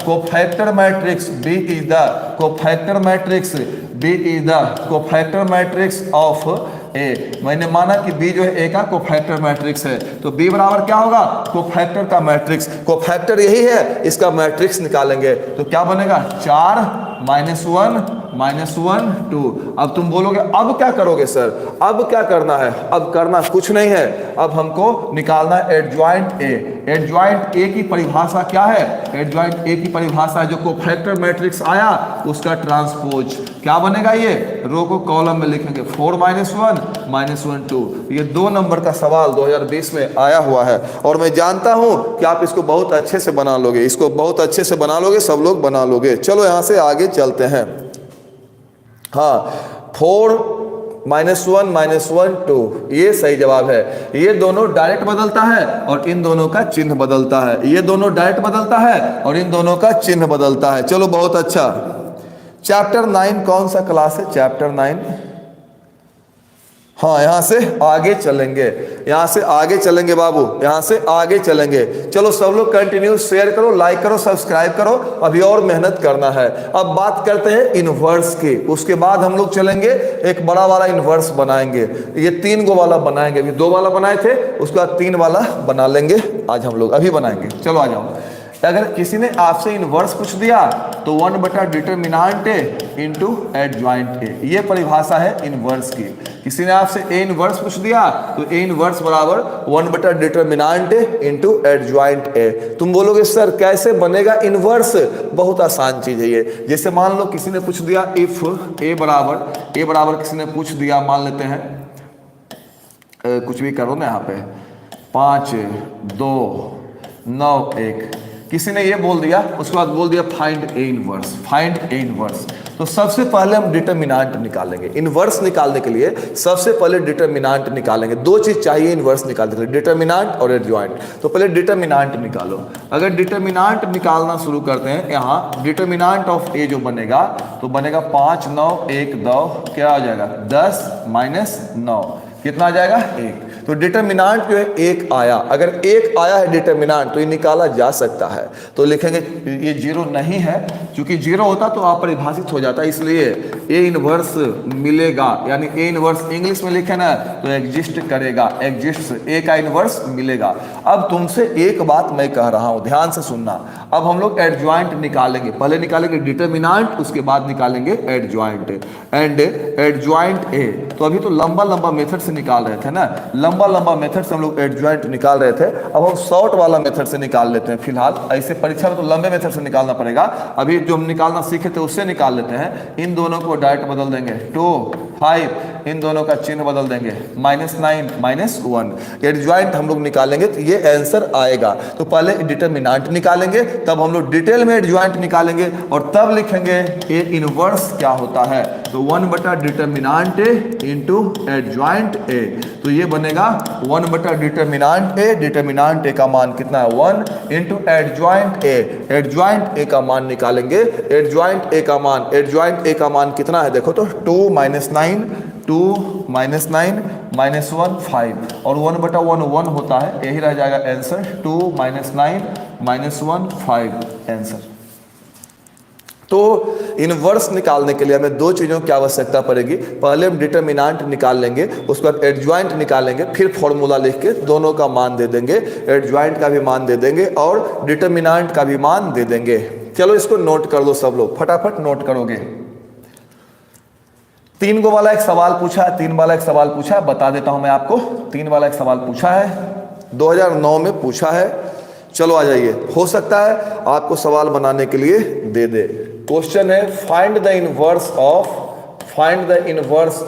cofactor matrix, B is the cofactor matrix, B is the cofactor matrix of A। मैंने माना कि B जो है A का कोफैक्टर मैट्रिक्स है, तो B बराबर क्या होगा कोफैक्टर का मैट्रिक्स, कोफैक्टर यही है, इसका मैट्रिक्स निकालेंगे तो क्या बनेगा 4 -1 2। अब तुम बोलोगे अब क्या करोगे सर, अब क्या करना है, अब करना कुछ नहीं है, अब हमको निकालना है एडजॉइंट A। एडजॉइंट A की परिभाषा क्या है, एडजॉइंट A की परिभाषा जो कोफैक्टर मैट्रिक्स आया उसका ट्रांसपोज, क्या बनेगा, ये रो को कॉलम में लिखेंगे 4 -1 2। ये 2 नंबर का सवाल 2020 में आया हुआ है और मैं जानता हूं कि आप इसको बहुत अच्छे से बना लोगे, इसको बहुत अच्छे से बना लोगे, सब लोग बना लोगे। चलो यहां से आगे चलते हैं। हाँ, 4 -1 2 ये सही जवाब है। ये दोनों डायरेक्ट बदलता है और इन दोनों का चिन्ह बदलता है, ये दोनों डायरेक्ट बदलता है और इन दोनों का चिन्ह बदलता है। चलो बहुत अच्छा। चैप्टर 9 कौन सा क्लास है, चैप्टर 9? हाँ, यहां से आगे चलेंगे, यहां से आगे चलेंगे बाबू, यहां से आगे चलेंगे। चलो सब लोग कंटिन्यू शेयर करो, लाइक करो, सब्सक्राइब करो, अभी और मेहनत करना है। अब बात करते हैं इनवर्स की, उसके बाद हम लोग चलेंगे एक बड़ा वाला इनवर्स बनाएंगे। ये 3 गो वाला बनाएंगे, अभी 2 वाला बनाए थे, उसके बाद 3 वाला बना लेंगे आज हम लोग, अभी बनाएंगे। चलो आ जाओ। अगर किसी ने आपसे इनवर्स पूछ दिया तो 1 डिटरमिनेंट इंटू एडजॉइंट ए, ये परिभाषा है इनवर्स की। किसी ने आपसे ए इनवर्स पूछ दिया तो ए इनवर्स बराबर 1 डिटरमिनेंट इंटू एडजॉइंट ए। तुम बोलोगे सर कैसे बनेगा इनवर्स, बहुत आसान चीज है ये। जैसे मान लो किसी ने पूछ दिया इफ ए बराबर किसी ने पूछ दिया, मान लेते हैं कुछ भी करो ना यहाँ पे 5 2 9 1, किसी ने ये बोल दिया, उसके बाद बोल दिया find A inverse, find A inverse. तो सबसे पहले हम डिटरमिनेंट निकालेंगे। इनवर्स निकालने के लिए सबसे पहले डिटरमिनेंट निकालेंगे। 2 चीज चाहिए इनवर्स निकालने के लिए, डिटरमिनेंट और एडजॉइंट। तो पहले डिटरमिनेंट निकालो। अगर डिटरमिनेंट निकालना शुरू करते हैं, यहाँ डिटरमिनेंट ऑफ ए जो बनेगा तो बनेगा 5 9 1 2, क्या आ जाएगा 10 -9, कितना आ जाएगा 1। तो डिटरमिनेंट जो है 1 आया। अगर 1 आया है डिटरमिनेंट तो ये निकाला जा सकता है। तो लिखेंगे ये 0 नहीं है, क्योंकि 0 होता तो अपरिभाषित हो जाता, इसलिए ए इनवर्स मिलेगा, यानी ए इनवर्स इंग्लिश में लिखे ना तो एग्जिस्ट करेगा, एग्जिस्ट, ए का इनवर्स मिलेगा। अब तुमसे एक बात मैं कह रहा हूं, ध्यान से सुनना। अब हम लोग एडजॉइंट निकालेंगे, पहले निकालेंगे डिटरमिनेंट, उसके बाद निकालेंगे एडजॉइंट एंड एडजॉइंट ए। तो अभी तो लंबा लंबा मेथड से निकाल रहे थे ना, लंबा मेथड से हम लोग एडजॉइंट निकाल रहे थे। अब हम शॉर्ट वाला मेथड से निकाल लेते हैं फिलहाल। ऐसे परीक्षा में तो लंबे मेथड से निकालना पड़ेगा, अभी जो हम निकालना सीखे थे उससे निकाल लेते हैं। इन दोनों को डायरेक्ट बदल देंगे 2 5, इन दोनों का चिन्ह बदल देंगे -9 -1। एडजॉइंट हम लोग निकालेंगे तो ये आंसर आएगा। तो पहले डिटरमिनेंट निकालेंगे, तब हम लोग डिटेल में एडजॉइंट निकालेंगे और तब लिखेंगे ए इनवर्स क्या होता है। तो 1 डिटरमिनेंट इंटू एडजॉइंट ए, तो ये बनेगा 1 डिटरमिनेंट ए। डिटरमिनेंट ए का मान कितना है 1 into adjoint A. Adjoint A का मान निकालेंगे, एडजॉइंट ए का मान कितना है देखो तो 2 -9 -1 5 और 1/1 1 होता है, यही रह जाएगा आंसर 2 -9 -1 5 आंसर। तो इनवर्स निकालने के लिए हमें दो चीज़ों की आवश्यकता पड़ेगी। पहले हम डिटर्मिनेंट निकाल लेंगे, उसके बाद एडजॉइंट निकालेंगे, फिर फॉर्मूला लिख के दोनों का मान दे देंगे, एडजॉइंट का भी मान दे देंगे और डिटर्मिनेंट का भी मान दे देंगे। चलो इसको नोट कर लो सब लोग, फटाफट नोट करोगे। 3 वाला एक सवाल पूछा है, 3 वाला एक सवाल पूछा है, बता देता हूं मैं आपको। 3 वाला एक सवाल पूछा है, 2009 में पूछा है। चलो आ जाइए, हो सकता है आपको सवाल बनाने के लिए दे दे। क्वेश्चन है find the inverse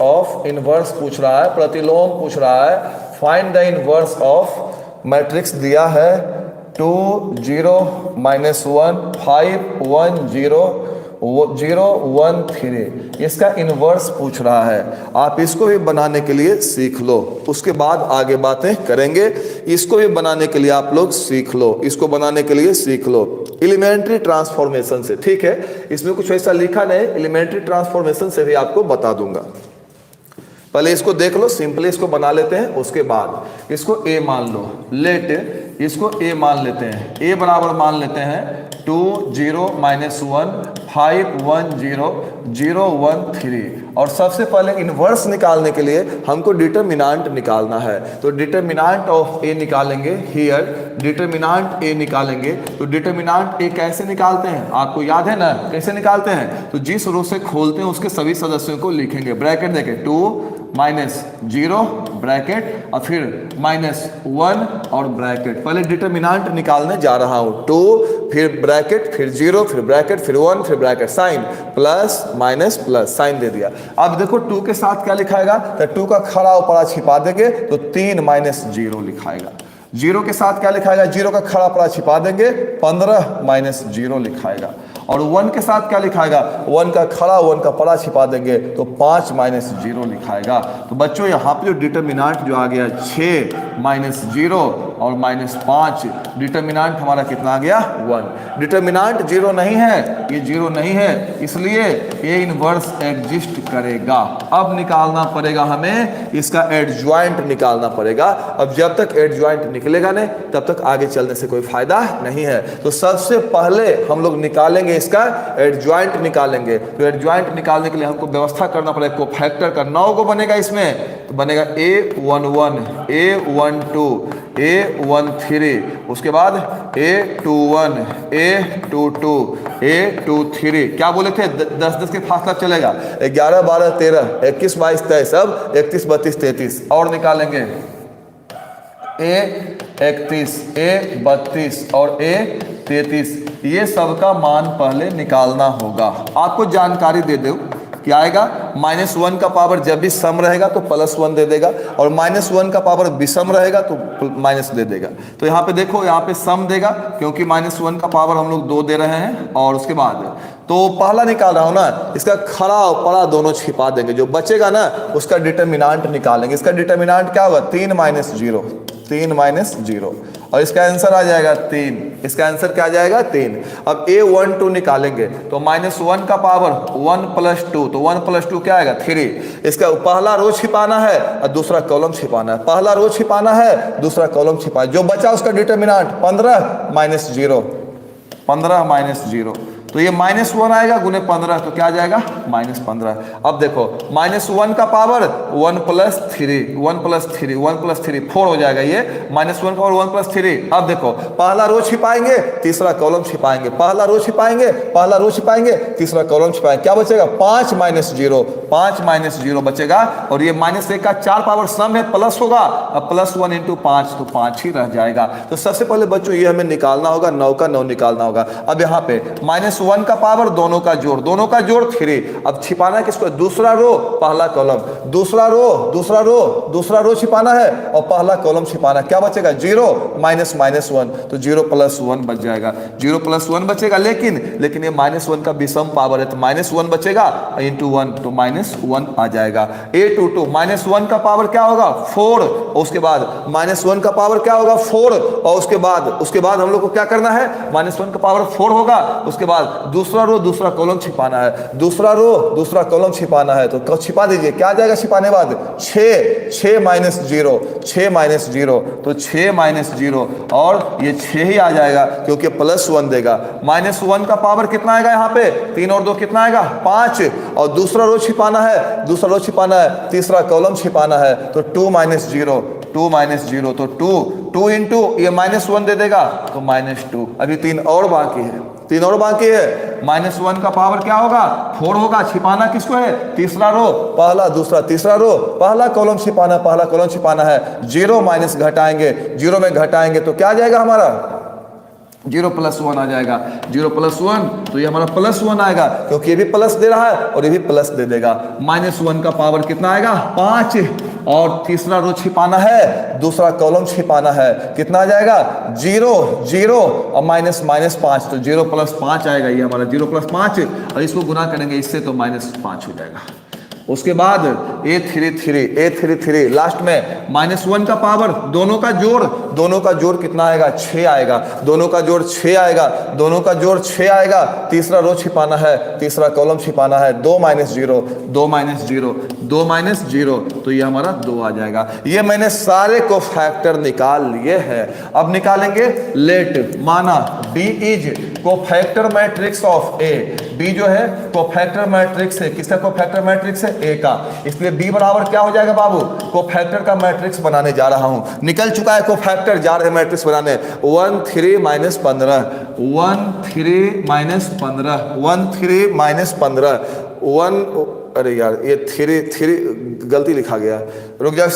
of, inverse पूछ रहा है, प्रतिलोम पूछ रहा है। Find the inverse of matrix दिया है 2 0 -1 5 1 0 0 1 3, इसका इनवर्स पूछ रहा है। आप इसको भी बनाने के लिए सीख लो, उसके बाद आगे बातें करेंगे। इसको भी बनाने के लिए आप लोग सीख लो, इसको बनाने के लिए सीख लो एलिमेंट्री ट्रांसफॉर्मेशन से, ठीक है। इसमें कुछ ऐसा लिखा नहीं, एलिमेंट्री ट्रांसफॉर्मेशन से भी आपको बता दूंगा। पहले इसको देख लो, सिंपली इसको बना लेते हैं, उसके बाद इसको a मान लो। लेट इसको a मान लेते हैं, a बराबर मान लेते हैं 2 0 -1 5 1 0 0 1 3। और सबसे पहले इनवर्स निकालने के लिए हमको डिटर्मिनेंट निकालना है, तो डिटर्मिनेंट ऑफ a निकालेंगे। हियर डिटर्मिनेंट a निकालेंगे, तो डिटर्मिनेंट a कैसे निकालते हैं आपको याद है ना, कैसे निकालते हैं? तो जिस रो से खोलते हैं उसके सभी सदस्यों को लिखेंगे, ब्रैकेट देके 2 -0 ब्रैकेट और फिर -1 और ब्रैकेट। पहले डिटर्मिनेंट निकालने जा रहा हूं, 2 फिर ब्रैकेट फिर 0 फिर ब्रैकेट फिर 1 फिर bracket, sign plus minus plus, sign दे दिया। अब देखो 2 के साथ क्या लिखाएगा, तो 2 का खड़ा ऊपर छिपा देंगे तो 3 -0 लिखाएगा। 0 के साथ क्या लिखाएगा, 0 का खड़ा ऊपर छिपा देंगे 15 -0 लिखाएगा। और 1 के साथ क्या लिखाएगा, 1 का खड़ा 1 का पड़ा छिपा देंगे तो 5 -0 लिखाएगा। तो बच्चों यहाँ पे जो डिटर्मिनेंट जो आ गया 6 -0 और -5, डिटर्मिनेंट हमारा कितना आ गया 1। डिटर्मिनेंट 0 नहीं है, ये 0 नहीं है, इसलिए ये इनवर्स एग्जिस्ट करेगा। अब निकालना पड़ेगा हमें इसका एडजॉइंट निकालना पड़ेगा। अब जब तक एडजॉइंट निकलेगा नहीं तब तक आगे चलने से कोई फायदा नहीं है। तो सबसे पहले हम लोग निकालेंगे इसका एडजॉइंट निकालेंगे। तो एडजॉइंट निकालने के लिए हमको व्यवस्था करना पड़ेगा, कोफैक्टर का 9 को बनेगा इसमें, तो बनेगा A11 A12 A13, उसके बाद A21 A22 A23। क्या बोले थे, 10 के फासला चलेगा, 11 12 13 21 22 23, अब 31 32 33 और निकालेंगे A31 A32 और A33। ये सबका मान पहले निकालना होगा। आपको जानकारी दे दो क्या आएगा, -1 का पावर जब भी सम रहेगा तो +1 दे देगा, और -1 का पावर विषम रहेगा तो माइनस दे देगा। तो यहाँ पे देखो, यहाँ पे सम देगा क्योंकि -1 का पावर हम लोग 2 दे रहे हैं। और उसके बाद तो पहला निकाल रहा हूँ ना, इसका खड़ा और पड़ा दोनों छिपा देंगे, जो बचेगा ना उसका डिटर्मिनेंट निकालेंगे। इसका डिटर्मिनेंट क्या होगा, 3 -0 और इसका आंसर आ जाएगा 3। इसका आंसर क्या आ जाएगा 3। अब A12 निकालेंगे तो -1 का पावर 1 + 2, तो 1 + 2 क्या आएगा 3। इसका पहला रो छिपाना है और दूसरा कॉलम छिपाना है, पहला रो छिपाना है दूसरा कॉलम छिपाना, जो बचा उसका डिटर्मिनेंट 15 -0 15 -0। तो ये -1 आएगा गुने 15 तो क्या आ जाएगा -15। अब देखो -1 का पावर 1 + 3 1 + 3 1 + 3 4 हो जाएगा। ये -1 का पावर 1 + 3। अब देखो पहला रो छिपाएंगे तीसरा कॉलम छिपाएंगे, पहला रो छिपाएंगे पहला रो छिपाएंगे तीसरा कॉलम छिपाएंगे, क्या बचेगा 5 -0 5 -0 बचेगा। और ये -1 का 4 पावर सम है, प्लस होगा, अब +1 × 5 तो 5 ही रह जाएगा। तो सबसे पहले बच्चों ये हमें निकालना होगा, 9 का 9 निकालना होगा। अब यहाँ पे -1 का पावर दोनों का जोड़ 3। अब छिपाना है किसको, दूसरा रो पहला कॉलम, दूसरा रो छिपाना है और पहला कॉलम छिपाना है, क्या बचेगा 0 -1 तो 0 + 1 बच जाएगा, 0 + 1 बचेगा। लेकिन ये -1 का विषम पावर है तो -1 बचेगा × 1 तो -1 आ जाएगा। A22 -1 का पावर क्या होगा 4, और उसके बाद -1 का पावर क्या होगा 4, और उसके बाद हम लोग को क्या करना है, -1 का पावर 4 होगा, उसके बाद दूसरा रो दूसरा कॉलम छिपाना है, दूसरा रो दूसरा कॉलम छिपाना है, तो छिपा दीजिए। क्या आ जाएगा छिपाने बाद? 6, 6 माइनस 0, 6 माइनस 0, तो 6 माइनस 0 और ये 6 ही आ जाएगा क्योंकि +1 देगा। -1 का पावर कितना आएगा यहाँ पे? 3 और 2 कितना आएगा? 5। और दूसरा रो छिपाना है, दूसरा रो छिपाना है, तीसरा कॉलम छिपाना है, तो 2 माइनस 0, 2 माइनस 0, तो 2 इंटू ये -1 दे देगा तो -2। अभी 3 और बाकी है, 3 और बाकी है। -1 का पावर क्या होगा? 4 होगा। छिपाना किसको है? तीसरा रो, पहला दूसरा तीसरा रो, पहला कॉलम छिपाना, पहला कॉलम छिपाना है। 0 माइनस घटाएंगे, 0 में घटाएंगे तो क्या आ जाएगा हमारा? 0 + 1 आ जाएगा। 0 + 1 तो ये हमारा +1 आएगा क्योंकि ये भी प्लस दे रहा है और ये भी प्लस दे देगा। -1 का पावर कितना आएगा? 5 और तीसरा रो छिपाना है, दूसरा कॉलम छिपाना है, कितना आ जाएगा? 0 0 और -5, तो 0 + 5 आएगा। ये हमारा 0 + 5 और इसको गुना करेंगे इससे तो -5 हो जाएगा। उसके बाद A33 लास्ट में -1 का पावर, दोनों का जोड़ कितना आएगा? 6 आएगा। दोनों का जोड़ 6 आएगा, दोनों का जोड़ 6 आएगा। तीसरा रो छिपाना है, तीसरा कॉलम छिपाना है। 2 माइनस 0, 2 माइनस 0, 2 माइनस 0, तो ये हमारा 2 आ जाएगा। ये मैंने सारे को फैक्टर निकाल लिए हैं। अब निकालेंगे लेट। माना B is cofactor matrix of A। B जो है कोफैक्टर मैट्रिक्स है। किसका कोफैक्टर मैट्रिक्स है? A का। इसलिए B बराबर क्या हो जाएगा बाबू? कोफैक्टर का मैट्रिक्स बनाने जा रहा हूं। निकल चुका है कोफैक्टर, जा रहे मैट्रिक्स बनाने। 1 3 -15, 1 3 -15, 1 3 -15, 1, अरे यार ये 3 गलती लिखा गया। रुक जाओ एक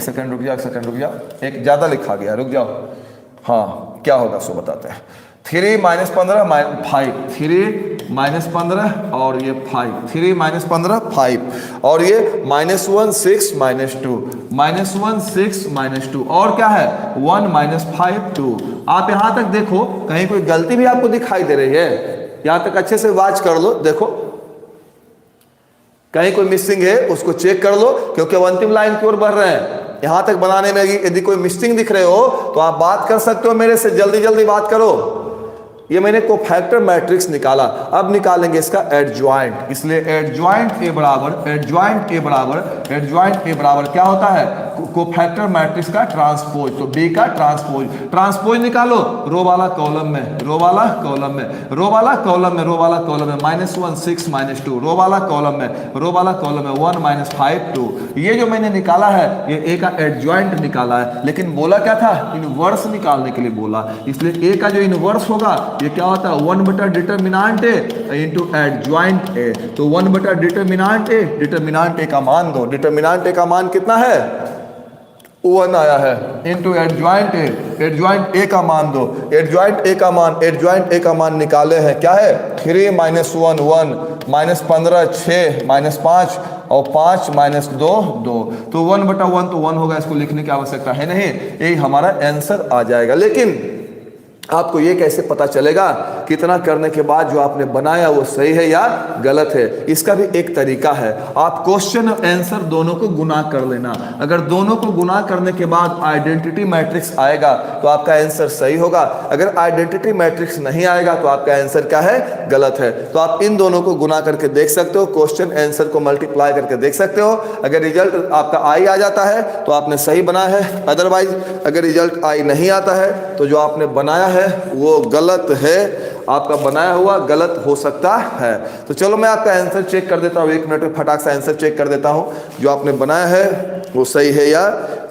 सेकेंड, रुक जाओ, एक ज्यादा लिखा गया, रुक जाओ। हाँ क्या होगा सो बताते हैं। 3 -15 5, 3 -15 और ये 5, 3 -15 5 और ये -1 6 -2, -1 6 -2 और क्या है? 1 -5 2। आप यहां तक देखो, कहीं कोई गलती भी आपको दिखाई दे रही है? यहां तक अच्छे से वॉच कर लो, देखो कहीं कोई मिसिंग है उसको चेक कर लो, क्योंकि अब अंतिम लाइन की ओर बढ़ रहे हैं। यहां तक बनाने में यदि कोई मिसिंग दिख रहे हो तो आप बात कर सकते हो मेरे से, जल्दी जल्दी बात करो। ये मैंने कोफैक्टर मैट्रिक्स निकाला, अब निकालेंगे इसका एडजॉइंट। इसलिए एडजॉइंट A बराबर क्या होता है? कोफैक्टर मैट्रिक्स का ट्रांसपोज, तो B का ट्रांसपोज निकालो। रो वाला कॉलम में, रो वाला कॉलम में, रो वाला कॉलम में, रो वाला कॉलम में, -1 6 -2, रो वाला कॉलम में, रो वाला कॉलम में, 1 -5 2। ये जो मैंने निकाला है ये A का एडजॉइंट निकाला है, लेकिन बोला क्या था? इनवर्स निकालने के लिए बोला। इसलिए A का जो इनवर्स होगा ये क्या होता है? 1 / determinant A into adjoint A। तो 1 / डिटरमिनेंट A का मान दो। डिटरमिनेंट A का मान कितना है? 1 आया है, इंटू एडजॉइंट A का मान दो। एडजॉइंट A का मान निकाले हैं, क्या है? 3 - 1 1, -15 6, -5 और 5 - 2 2। तो 1/1 तो 1 होगा, इसको लिखने की आवश्यकता है नहीं, यही हमारा आंसर आ जाएगा। लेकिन आपको ये कैसे पता चलेगा कितना करने के बाद जो आपने बनाया वो सही है या गलत है? इसका भी एक तरीका है, आप क्वेश्चन और आंसर दोनों को गुना कर लेना। अगर दोनों को गुना करने के बाद आइडेंटिटी मैट्रिक्स आएगा तो आपका आंसर सही होगा। अगर आइडेंटिटी मैट्रिक्स नहीं आएगा तो आपका आंसर क्या है? गलत है। तो आप इन दोनों को गुना करके देख सकते हो, क्वेश्चन आंसर को मल्टीप्लाई करके देख सकते हो। अगर रिजल्ट आपका आई आ जाता है तो आपने सही बनाया है, अदरवाइज अगर रिजल्ट आई नहीं आता है तो जो आपने बनाया है वो गलत है, आपका बनाया हुआ गलत हो सकता है। तो चलो मैं आपका आंसर चेक कर देता हूँ, 1 मिनट में फटाक से आंसर चेक कर देता हूँ जो आपने बनाया है वो सही है या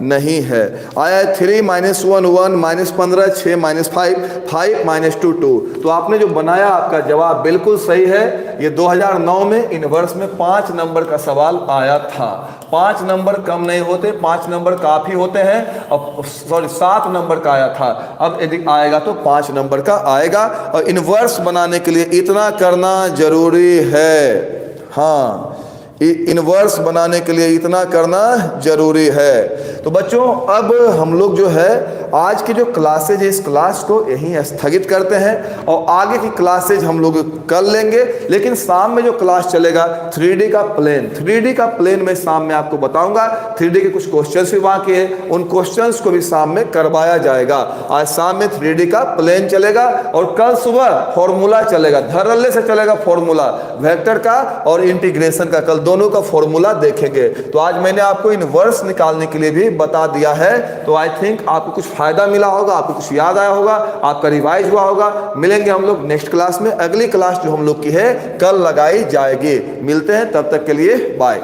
नहीं है। आया है 3 - 1 1, -15 6 -5 5 - 2 2। तो आपने जो बनाया आपका जवाब बिल्कुल सही है। ये 2009 में इनवर्स में 5 नंबर का सवाल आया था। 5 नंबर कम नहीं होते, 5 नंबर काफी होते हैं। अब सॉरी 7 नंबर का आया था, अब यदि आएगा तो 5 नंबर का आएगा। और इनवर्स बनाने के लिए इतना करना जरूरी है, हाँ इनवर्स बनाने के लिए इतना करना जरूरी है। तो बच्चों अब हम लोग जो है आज की जो क्लासेज है इस क्लास को यहीं स्थगित करते हैं और आगे की क्लासेज हम लोग कर लेंगे। लेकिन शाम में जो क्लास चलेगा 3D का प्लेन, 3D का प्लेन में शाम में आपको बताऊंगा। 3D के कुछ क्वेश्चंस भी बाकी है, उन क्वेश्चंस को भी शाम में करवाया जाएगा। आज शाम में 3D का प्लेन चलेगा और कल सुबह फॉर्मूला चलेगा, धड़ल्ले से चलेगा फॉर्मूला, वेक्टर का और इंटीग्रेशन का, कल दोनों का फॉर्मूला देखेंगे। तो आज मैंने आपको इनवर्स निकालने के लिए भी बता दिया है। तो आई थिंक आपको कुछ फायदा मिला होगा, आपको कुछ याद आया होगा, आपका रिवाइज हुआ होगा। मिलेंगे हम लोग नेक्स्ट क्लास में। अगली क्लास जो हम लोग की है कल लगाई जाएगी। मिलते हैं, तब तक के लिए बाय।